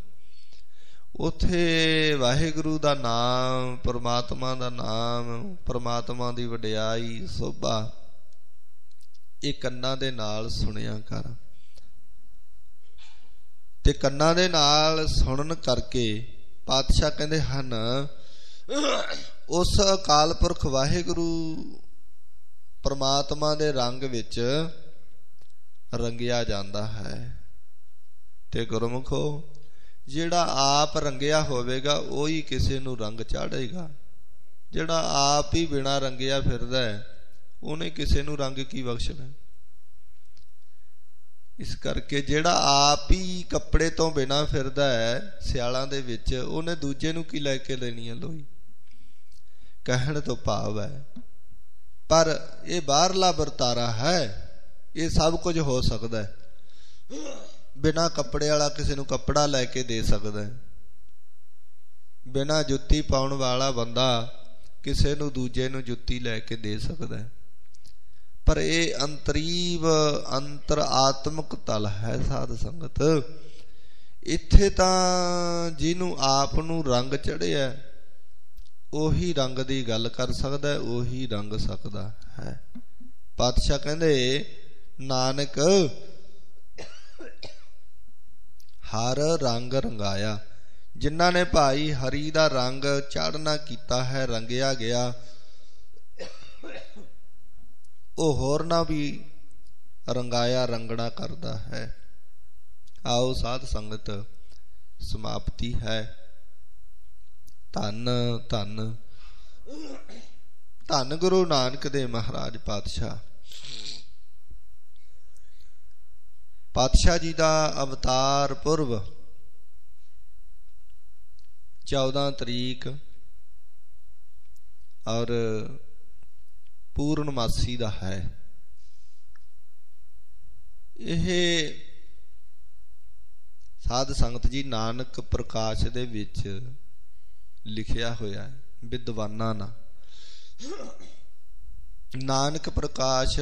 ਉੱਥੇ ਵਾਹਿਗੁਰੂ ਦਾ ਨਾਮ, ਪਰਮਾਤਮਾ ਦਾ ਨਾਮ, ਪਰਮਾਤਮਾ ਦੀ ਵਡਿਆਈ ਸੋਭਾ, ਇਹ ਕੰਨਾਂ ਦੇ ਨਾਲ ਸੁਣਿਆ ਕਰ। ਤੇ ਕੰਨਾਂ ਦੇ ਨਾਲ ਸੁਣਨ ਕਰਕੇ ਪਾਤਸ਼ਾਹ ਕਹਿੰਦੇ ਹਨ ਉਸ ਅਕਾਲ ਪੁਰਖ ਵਾਹਿਗੁਰੂ ਪਰਮਾਤਮਾ ਦੇ ਰੰਗ ਵਿੱਚ ਰੰਗਿਆ ਜਾਂਦਾ ਹੈ। ਤੇ ਗੁਰਮੁਖੋ ਜਿਹੜਾ ਆਪ ਰੰਗਿਆ ਹੋਵੇਗਾ ਉਹੀ ਕਿਸੇ ਨੂੰ ਰੰਗ ਚਾੜੇਗਾ। ਜਿਹੜਾ ਆਪ ਹੀ ਬਿਨਾਂ ਰੰਗਿਆ ਫਿਰਦਾ ਹੈ ਉਹਨੇ ਕਿਸੇ ਨੂੰ ਰੰਗ ਕੀ ਬਖਸ਼ਣਾ। ਇਸ ਕਰਕੇ ਜਿਹੜਾ ਆਪ ਹੀ ਕੱਪੜੇ ਤੋਂ ਬਿਨਾਂ ਫਿਰਦਾ ਹੈ ਸਿਆਲਾਂ ਦੇ ਵਿੱਚ, ਉਹਨੇ ਦੂਜੇ ਨੂੰ ਕੀ ਲੈ ਕੇ ਦੇਣੀ ਹੈ ਲੋਈ। ਕਹਿਣ ਤੋਂ ਭਾਵ ਹੈ ਪਰ ਇਹ ਬਾਹਰਲਾ ਵਰਤਾਰਾ ਹੈ, ਇਹ ਸਭ ਕੁਝ ਹੋ ਸਕਦਾ ਹੈ। ਬਿਨਾਂ ਕੱਪੜੇ ਵਾਲਾ ਕਿਸੇ ਨੂੰ ਕੱਪੜਾ ਲੈ ਕੇ ਦੇ ਸਕਦਾ ਹੈ। ਬਿਨਾਂ ਜੁੱਤੀ ਪਾਉਣ ਵਾਲਾ ਬੰਦਾ ਕਿਸੇ ਨੂੰ ਦੂਜੇ ਨੂੰ ਜੁੱਤੀ ਲੈ ਕੇ ਦੇ ਸਕਦਾ ਹੈ। पर ये अंतरीव अंतर आत्मक तल है साध संगत। इत्थे तां जिन्हों आप नूं रंग चढ़िया ओही रंग दी गल कर सकदा है, ओही रंग सकदा है। पातशाह कहंदे नानक हर रंग रंगाया। जिन्हां ने भाई हरि दा रंग चाड़ना कीता है, रंगिया गया, वो होरना भी रंगाया रंगना करदा है। आओ साध संगत समाप्ति है। धन धन धन गुरु नानक देव महाराज पातशाह। पातशाह जी का अवतार पुरब 14 तरीक और पूर्णमासी का है। यह साध संगत जी नानक प्रकाश दे विच लिखिया होया है विद्वानां नां। नानक प्रकाश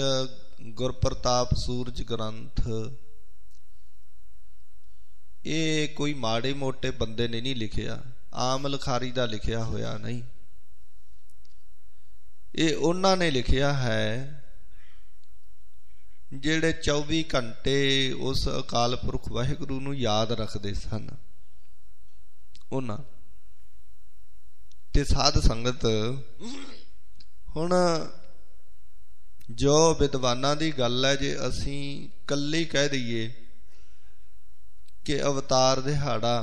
गुरप्रताप सूरज ग्रंथ ये कोई माड़े मोटे बंदे ने नहीं लिखिया, आम लिखारी दा लिखिया होया नहीं। ये उन्हां ने लिखिया है जेड़े 24 घंटे उस अकाल पुरख वाहिगुरू नूं याद रखते सन। उन्हां ते साध संगत हुण जो विद्वानां दी गल है, जे असीं कल्ले कह दईए कि अवतार दिहाड़ा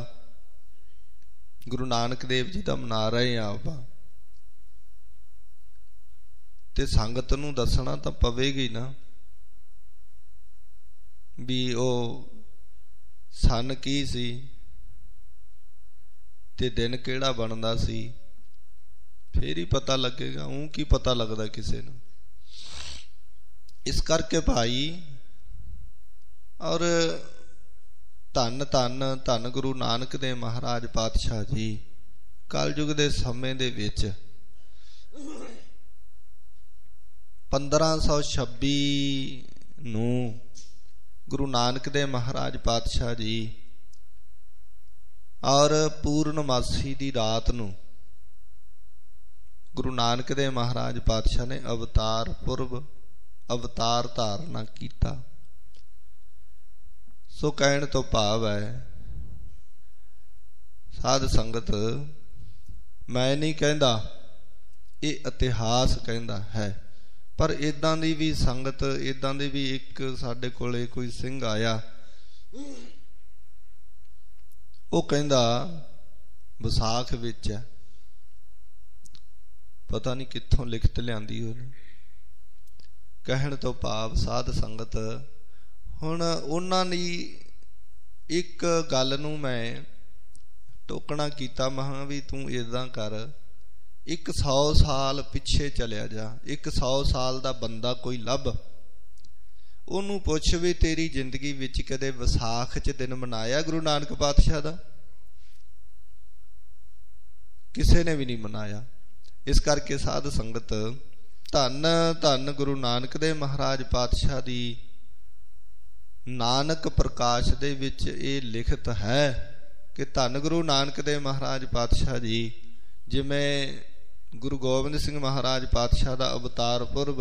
गुरु नानक देव जी दा मना रहे हैं आपां, ते संगत नूं दसना तां पवेगी ना भी ओ सन की सी ते दिन किहड़ा बनदा सी, फिर ही पता लगेगा। ऊं की पता लगदा किसे नूं। इस करके भाई और धन धन धन गुरु नानक देव महाराज पातशाह जी कलयुग दे समय दे विच 1526 नूं गुरु नानक देव महाराज पातशाह जी और पूर्णमासी दी रात नूं गुरु नानक देव महाराज पातशाह ने अवतार पुरब अवतार धारणा कीता। सो कहण तो भाव है साध संगत मैं नहीं कहंदा, ये इतिहास कहंदा है। पर इदां दी भी संगत, इदां दी भी एक साडे कोले कोई सिंह आया, वो कहंदा विसाख विच है, पता नहीं कित्थों लिखत लियांदी उहने। कहण तो भाव साध संगत हुण उन्हां दी एक गल नूं मैं टोकना कीता, महा भी तू इदां कर, 100 साल पिछे चलिया जा, 100 साल दा बंदा कोई लभ, ओनू पुछ भी तेरी जिंदगी विच कदे विसाख च दिन मनाया गुरु नानक पातशाह दा? किसे ने भी नहीं मनाया। इस करके साध संगत धन धन गुरु नानक देव महाराज पातशाह दी नानक प्रकाश दे विच ये लिखत है कि धन गुरु नानक देव महाराज पातशाह जी जिवें गुरु गोबिंद सिंह महाराज पातशाह दा अवतार पुरब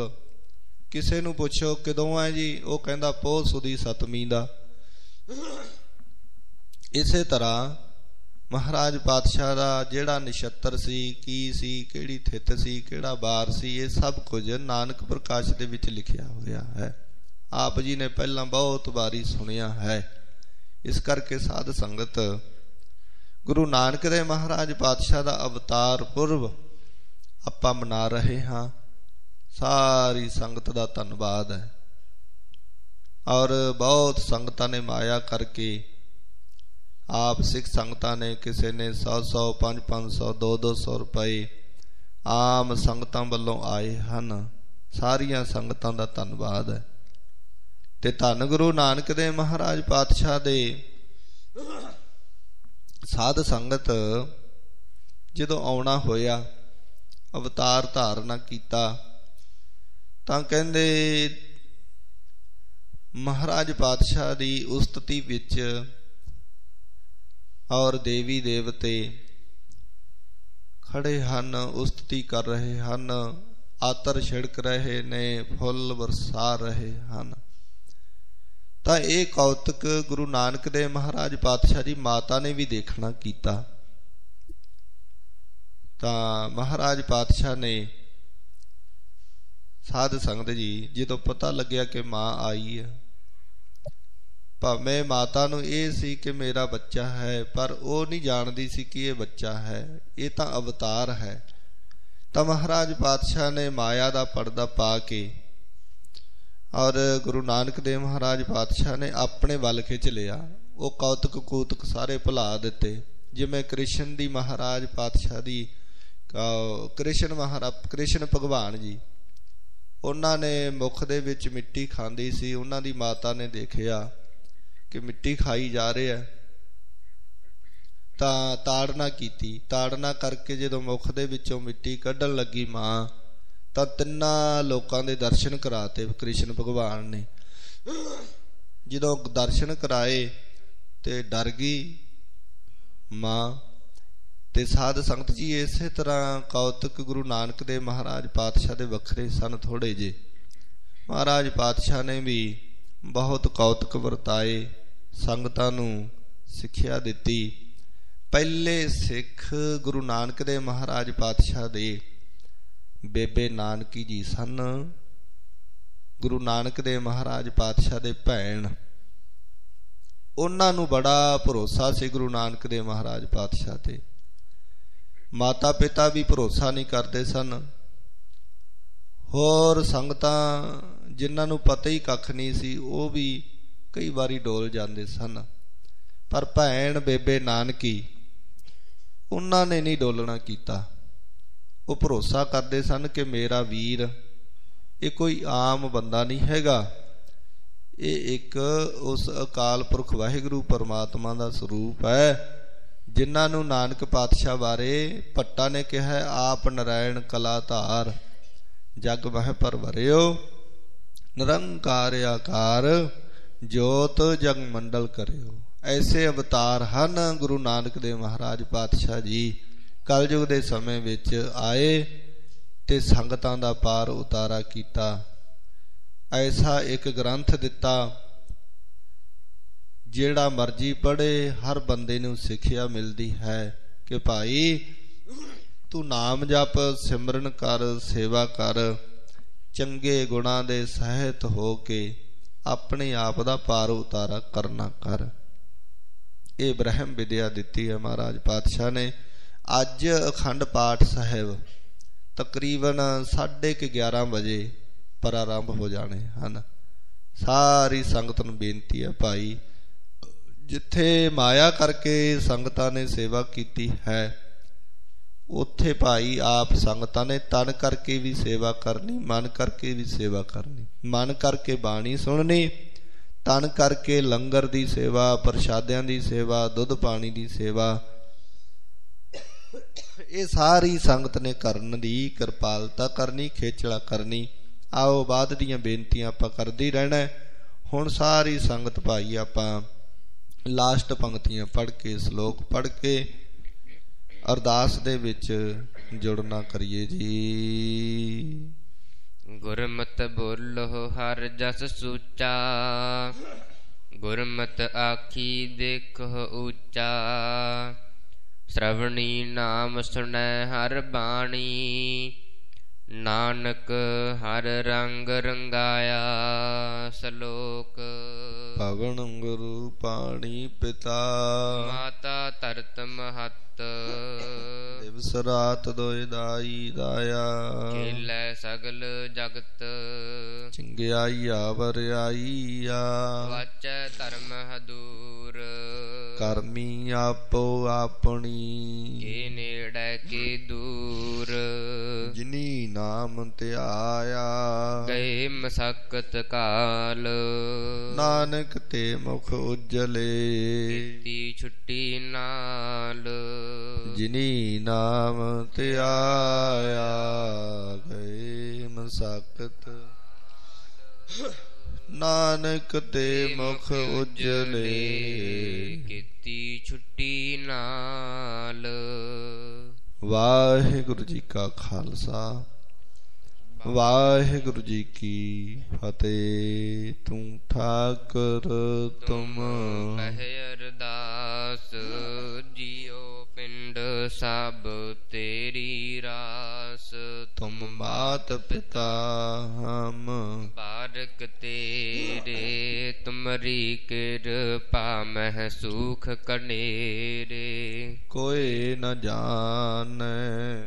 किसे नूं पुछो कदों है जी, वो कहंदा पोह सुदी 7वीं दा। इसे तरह महाराज पातशाह दा जिहड़ा नक्षत्र सी, की सी, किहड़ी थित सी, किहड़ा बार सी, ये सब कुछ नानक प्रकाश दे विच लिखिया होया है। आप जी ने पहला बहुत बारी सुनिया है। इस करके साध संगत गुरु नानक देव महाराज पातशाह दा अवतार पुरब आपां मना रहे हाँ। सारी संगत दा धन्नवाद है। और बहुत संगतां ने माया करके आप सिख संगतां ने किसी ने 100 500 200 रुपए आम संगतां वल्लों आए हन। सारिया संगतां दा धन्नवाद है। ते धन गुरु नानक देव महाराज पातशाह दे साध संगत जदों आउणा होया अवतार धारणा कीता ਤਾਂ ਕਹਿੰਦੇ ਮਹਾਰਾਜ ਪਾਤਸ਼ਾਹ ਦੀ ਉਸਤਤੀ ਵਿੱਚ ਔਰ ਦੇਵੀ ਦੇਵਤੇ ਖੜੇ ਹਨ, ਉਸਤਤੀ ਕਰ ਰਹੇ ਹਨ, ਆਤਰ ਛਿੜਕ ਰਹੇ ਨੇ, ਫੁੱਲ ਵਰਸਾ ਰਹੇ ਹਨ। ਤਾਂ ਇਹ ਕੌਤਕ ਗੁਰੂ ਨਾਨਕ ਦੇਵ ਮਹਾਰਾਜ ਪਾਤਸ਼ਾਹ ਦੀ ਮਾਤਾ ਨੇ ਵੀ ਦੇਖਣਾ ਕੀਤਾ। ਤਾਂ ਮਹਾਰਾਜ ਪਾਤਸ਼ਾਹ ਨੇ ਸਾਧ ਸੰਗਤ ਜੀ ਜਦੋਂ ਪਤਾ ਲੱਗਿਆ ਕਿ ਮਾਂ ਆਈ ਹੈ, ਭਾਵੇਂ ਮਾਤਾ ਨੂੰ ਇਹ ਸੀ ਕਿ ਮੇਰਾ ਬੱਚਾ ਹੈ, ਪਰ ਉਹ ਨਹੀਂ ਜਾਣਦੀ ਸੀ ਕਿ ਇਹ ਬੱਚਾ ਹੈ, ਇਹ ਤਾਂ ਅਵਤਾਰ ਹੈ। ਤਾਂ ਮਹਾਰਾਜ ਪਾਤਸ਼ਾਹ ਨੇ ਮਾਇਆ ਦਾ ਪਰਦਾ ਪਾ ਕੇ ਔਰ ਗੁਰੂ ਨਾਨਕ ਦੇਵ ਮਹਾਰਾਜ ਪਾਤਸ਼ਾਹ ਨੇ ਆਪਣੇ ਵੱਲ ਖਿੱਚ ਲਿਆ। ਉਹ ਕੌਤਕ ਕੂਤਕ ਸਾਰੇ ਭੁਲਾ ਦਿੱਤੇ। ਜਿਵੇਂ ਕ੍ਰਿਸ਼ਨ ਦੀ ਮਹਾਰਾਜ ਪਾਤਸ਼ਾਹ ਦੀ ਕ੍ਰਿਸ਼ਨ ਭਗਵਾਨ ਜੀ, ਉਹਨਾਂ ਨੇ ਮੁੱਖ ਦੇ ਵਿੱਚ ਮਿੱਟੀ ਖਾਂਦੀ ਸੀ। ਉਹਨਾਂ ਦੀ ਮਾਤਾ ਨੇ ਦੇਖਿਆ ਕਿ ਮਿੱਟੀ ਖਾਈ ਜਾ ਰਿਹਾ, ਤਾਂ ਤਾੜਨਾ ਕੀਤੀ। ਤਾੜਨਾ ਕਰਕੇ ਜਦੋਂ ਮੁੱਖ ਦੇ ਵਿੱਚੋਂ ਮਿੱਟੀ ਕੱਢਣ ਲੱਗੀ ਮਾਂ, ਤਾਂ ਤਿੰਨਾਂ ਲੋਕਾਂ ਦੇ ਦਰਸ਼ਨ ਕਰਾਤੇ ਕ੍ਰਿਸ਼ਨ ਭਗਵਾਨ ਨੇ। ਜਦੋਂ ਦਰਸ਼ਨ ਕਰਾਏ ਤੇ ਡਰ ਗਈ ਮਾਂ। ਤੇ ਸਾਧ ਸੰਗਤ ਜੀ ਇਸੇ ਤਰ੍ਹਾਂ ਕੌਤਕ ਗੁਰੂ ਨਾਨਕ ਦੇਵ ਮਹਾਰਾਜ ਪਾਤਸ਼ਾਹ ਦੇ ਵੱਖਰੇ ਸਨ ਥੋੜੇ ਜਿਹੇ। ਮਹਾਰਾਜ ਪਾਤਸ਼ਾਹ ਨੇ ਵੀ ਬਹੁਤ ਕੌਤਕ ਵਰਤਾਏ, ਸੰਗਤਾਂ ਨੂੰ ਸਿੱਖਿਆ ਦਿੱਤੀ। ਪਹਿਲੇ ਸਿੱਖ ਗੁਰੂ ਨਾਨਕ ਦੇਵ ਮਹਾਰਾਜ ਪਾਤਸ਼ਾਹ ਦੇ ਬੇਬੇ ਨਾਨਕੀ ਜੀ ਸਨ। ਗੁਰੂ ਨਾਨਕ ਦੇਵ ਮਹਾਰਾਜ ਪਾਤਸ਼ਾਹ ਦੇ ਭੈਣ, ਉਹਨਾਂ ਨੂੰ ਬੜਾ ਭਰੋਸਾ ਸੀ ਗੁਰੂ ਨਾਨਕ ਦੇਵ ਮਹਾਰਾਜ ਪਾਤਸ਼ਾਹ ਤੇ। ਮਾਤਾ ਪਿਤਾ ਵੀ ਭਰੋਸਾ ਨਹੀਂ ਕਰਦੇ ਸਨ। ਹੋਰ ਸੰਗਤਾਂ ਜਿਨ੍ਹਾਂ ਨੂੰ ਪਤਾ ਹੀ ਕੱਖ ਨਹੀਂ ਸੀ, ਉਹ ਵੀ ਕਈ ਵਾਰੀ ਡੋਲ ਜਾਂਦੇ ਸਨ। ਪਰ ਭੈਣ ਬੇਬੇ ਨਾਨਕੀ, ਉਹਨਾਂ ਨੇ ਨਹੀਂ ਡੋਲਣਾ ਕੀਤਾ। ਉਹ ਭਰੋਸਾ ਕਰਦੇ ਸਨ ਕਿ ਮੇਰਾ ਵੀਰ ਇਹ ਕੋਈ ਆਮ ਬੰਦਾ ਨਹੀਂ ਹੈਗਾ, ਇਹ ਇੱਕ ਉਸ ਅਕਾਲ ਪੁਰਖ ਵਾਹਿਗੁਰੂ ਪਰਮਾਤਮਾ ਦਾ ਸਰੂਪ ਹੈ, ਜਿਨ੍ਹਾਂ ਨੂੰ ਨਾਨਕ ਪਾਤਸ਼ਾਹ ਬਾਰੇ ਭੱਟਾ ਨੇ ਕਿਹਾ ਆਪ ਨਰਾਇਣ ਕਲਾ ਧਾਰ, ਜਗ ਮਹਿ ਪਰ ਵਰਿਓ ਨਿਰੰਕਾਰ ਆਕਾਰ, ਜੋਤ ਜਗ ਮੰਡਲ ਕਰਿਓ। ਐਸੇ ਅਵਤਾਰ ਹਨ ਗੁਰੂ ਨਾਨਕ ਦੇਵ ਮਹਾਰਾਜ ਪਾਤਸ਼ਾਹ ਜੀ। ਕਲਯੁਗ ਦੇ ਸਮੇਂ ਵਿੱਚ ਆਏ ਤੇ ਸੰਗਤਾਂ ਦਾ ਪਾਰ ਉਤਾਰਾ ਕੀਤਾ। ਐਸਾ ਇੱਕ ਗ੍ਰੰਥ ਦਿੱਤਾ, ਜਿਹੜਾ ਮਰਜੀ ਪੜ੍ਹੇ ਹਰ ਬੰਦੇ ਨੂੰ ਸਿੱਖਿਆ ਮਿਲਦੀ ਹੈ ਕਿ ਭਾਈ ਤੂੰ ਨਾਮ ਜਪ, ਸਿਮਰਨ ਕਰ, ਸੇਵਾ ਕਰ, ਚੰਗੇ ਗੁਣਾਂ ਦੇ ਸਹਿਤ ਹੋ ਕੇ ਆਪਣੇ ਆਪ ਦਾ ਪਾਰ ਉਤਾਰਾ ਕਰਨਾ ਕਰ। ਇਹ ਬ੍ਰਹਮ ਵਿਦਿਆ ਦਿੱਤੀ ਹੈ ਮਹਾਰਾਜ ਪਾਤਸ਼ਾਹ ਨੇ। ਅੱਜ ਅਖੰਡ ਪਾਠ ਸਾਹਿਬ ਤਕਰੀਬਨ 11:30 ਵਜੇ ਪ੍ਰਾਰੰਭ ਹੋ ਜਾਣੇ ਹਨ। ਸਾਰੀ ਸੰਗਤ ਨੂੰ ਬੇਨਤੀ ਹੈ ਭਾਈ, ਜਿੱਥੇ ਮਾਇਆ ਕਰਕੇ ਸੰਗਤਾਂ ਨੇ ਸੇਵਾ ਕੀਤੀ ਹੈ, ਉੱਥੇ ਭਾਈ ਆਪ ਸੰਗਤਾਂ ਨੇ ਤਨ ਕਰਕੇ ਵੀ ਸੇਵਾ ਕਰਨੀ, ਮਨ ਕਰਕੇ ਵੀ ਸੇਵਾ ਕਰਨੀ। ਮਨ ਕਰਕੇ ਬਾਣੀ ਸੁਣਨੀ, ਤਨ ਕਰਕੇ ਲੰਗਰ ਦੀ ਸੇਵਾ, ਪ੍ਰਸ਼ਾਦਿਆਂ ਦੀ ਸੇਵਾ, ਦੁੱਧ ਪਾਣੀ ਦੀ ਸੇਵਾ। ਇਹ ਸਾਰੀ ਸੰਗਤ ਨੇ ਕਰਨ ਦੀ ਕਿਰਪਾਲਤਾ ਕਰਨੀ, ਖੇਚਲਾ ਕਰਨੀ। ਆਓ ਬਾਅਦ ਦੀਆਂ ਬੇਨਤੀਆਂ ਆਪਾਂ ਕਰਦੇ ਹੀ ਰਹਿਣਾ। ਹੁਣ ਸਾਰੀ ਸੰਗਤ ਭਾਈ ਆਪਾਂ ਲਾਸਟ ਪੰਕਤੀਆਂ ਪੜ੍ਹ ਕੇ, ਸ਼ਲੋਕ ਪੜ੍ਹ ਕੇ ਅਰਦਾਸ ਦੇ ਵਿੱਚ ਜੁੜਨਾ ਕਰੀਏ ਜੀ। ਗੁਰਮਤਿ ਬੋਲੋ ਹਰਿ ਜਸ ਸੂਚਾ, ਗੁਰਮਤਿ ਆਖੀ ਦੇਖੋ ਊਚਾ, ਸ਼੍ਰਵਣੀ ਨਾਮ ਸੁਣੈ ਹਰਿ ਬਾਣੀ, ਨਾਨਕ ਹਰ ਰੰਗ ਰੰਗਾਇਆ। ਸ਼ਲੋਕ। ਪਵਨ ਗੁਰੂ ਪਾਣੀ ਪਿਤਾ, ਮਾਤਾ ਧਰਤ ਮਹੱਤ, ਦਿਵਸ ਰਾਤ ਦੋਇ ਦਾਈ ਦਾਇਆ, ਖੇਲੇ ਸਗਲ ਜਗਤ, ਚੰਗਿਆਈਆ ਵਰਿਆਈਆ, ਵਾਚੈ ਧਰਮ ਹਦੂਰ, ਕਰਮੀ ਆਪੋ ਆਪਣੀ, ਕੇ ਨੇੜੇ ਕੇ ਦੂਰ, ਜਿਨੀ ਨਾਮ ਧਿਆਇਆ, ਗਏ ਮਸਕਤ ਕਾਲ, ਨਾਨਕ ਤੇ ਮੁਖ ਉਜਲੇ, ਕੀਤੀ ਛੁੱਟੀ ਨਾਲ, ਜਿਨੀ ਨਾਮ ਧਿਆਇਆ, ਗਏ साकत नानक ते मुख उजले ਕੀਤੀ ਛੁੱਟੀ ਨਾਲ। ਵਾਹਿਗੁਰੂ ਜੀ ਕਾ ਖਾਲਸਾ ਵਾਹਿਗੁਰੂ ਜੀ ਕੀ ਫਤਿਹ। ਤੂੰ ਠਾਕੁਰ ਤੁਮ ਕਹਿ ਅਰਦਾਸ ਜੀਓ ਪਿੰਡ ਸਭ ਤੇਰੀ ਰਾਸ। ਤੁਮ ਮਾਤ ਪਿਤਾ ਹਮ ਬਾਰਕ ਤੇਰੇ ਤੁਮਰੀ ਕਿਰਪਾ ਮਹਿ ਸੁਖ ਕਨੇਰੇ। ਕੋਇ ਨ ਜਾਣੈ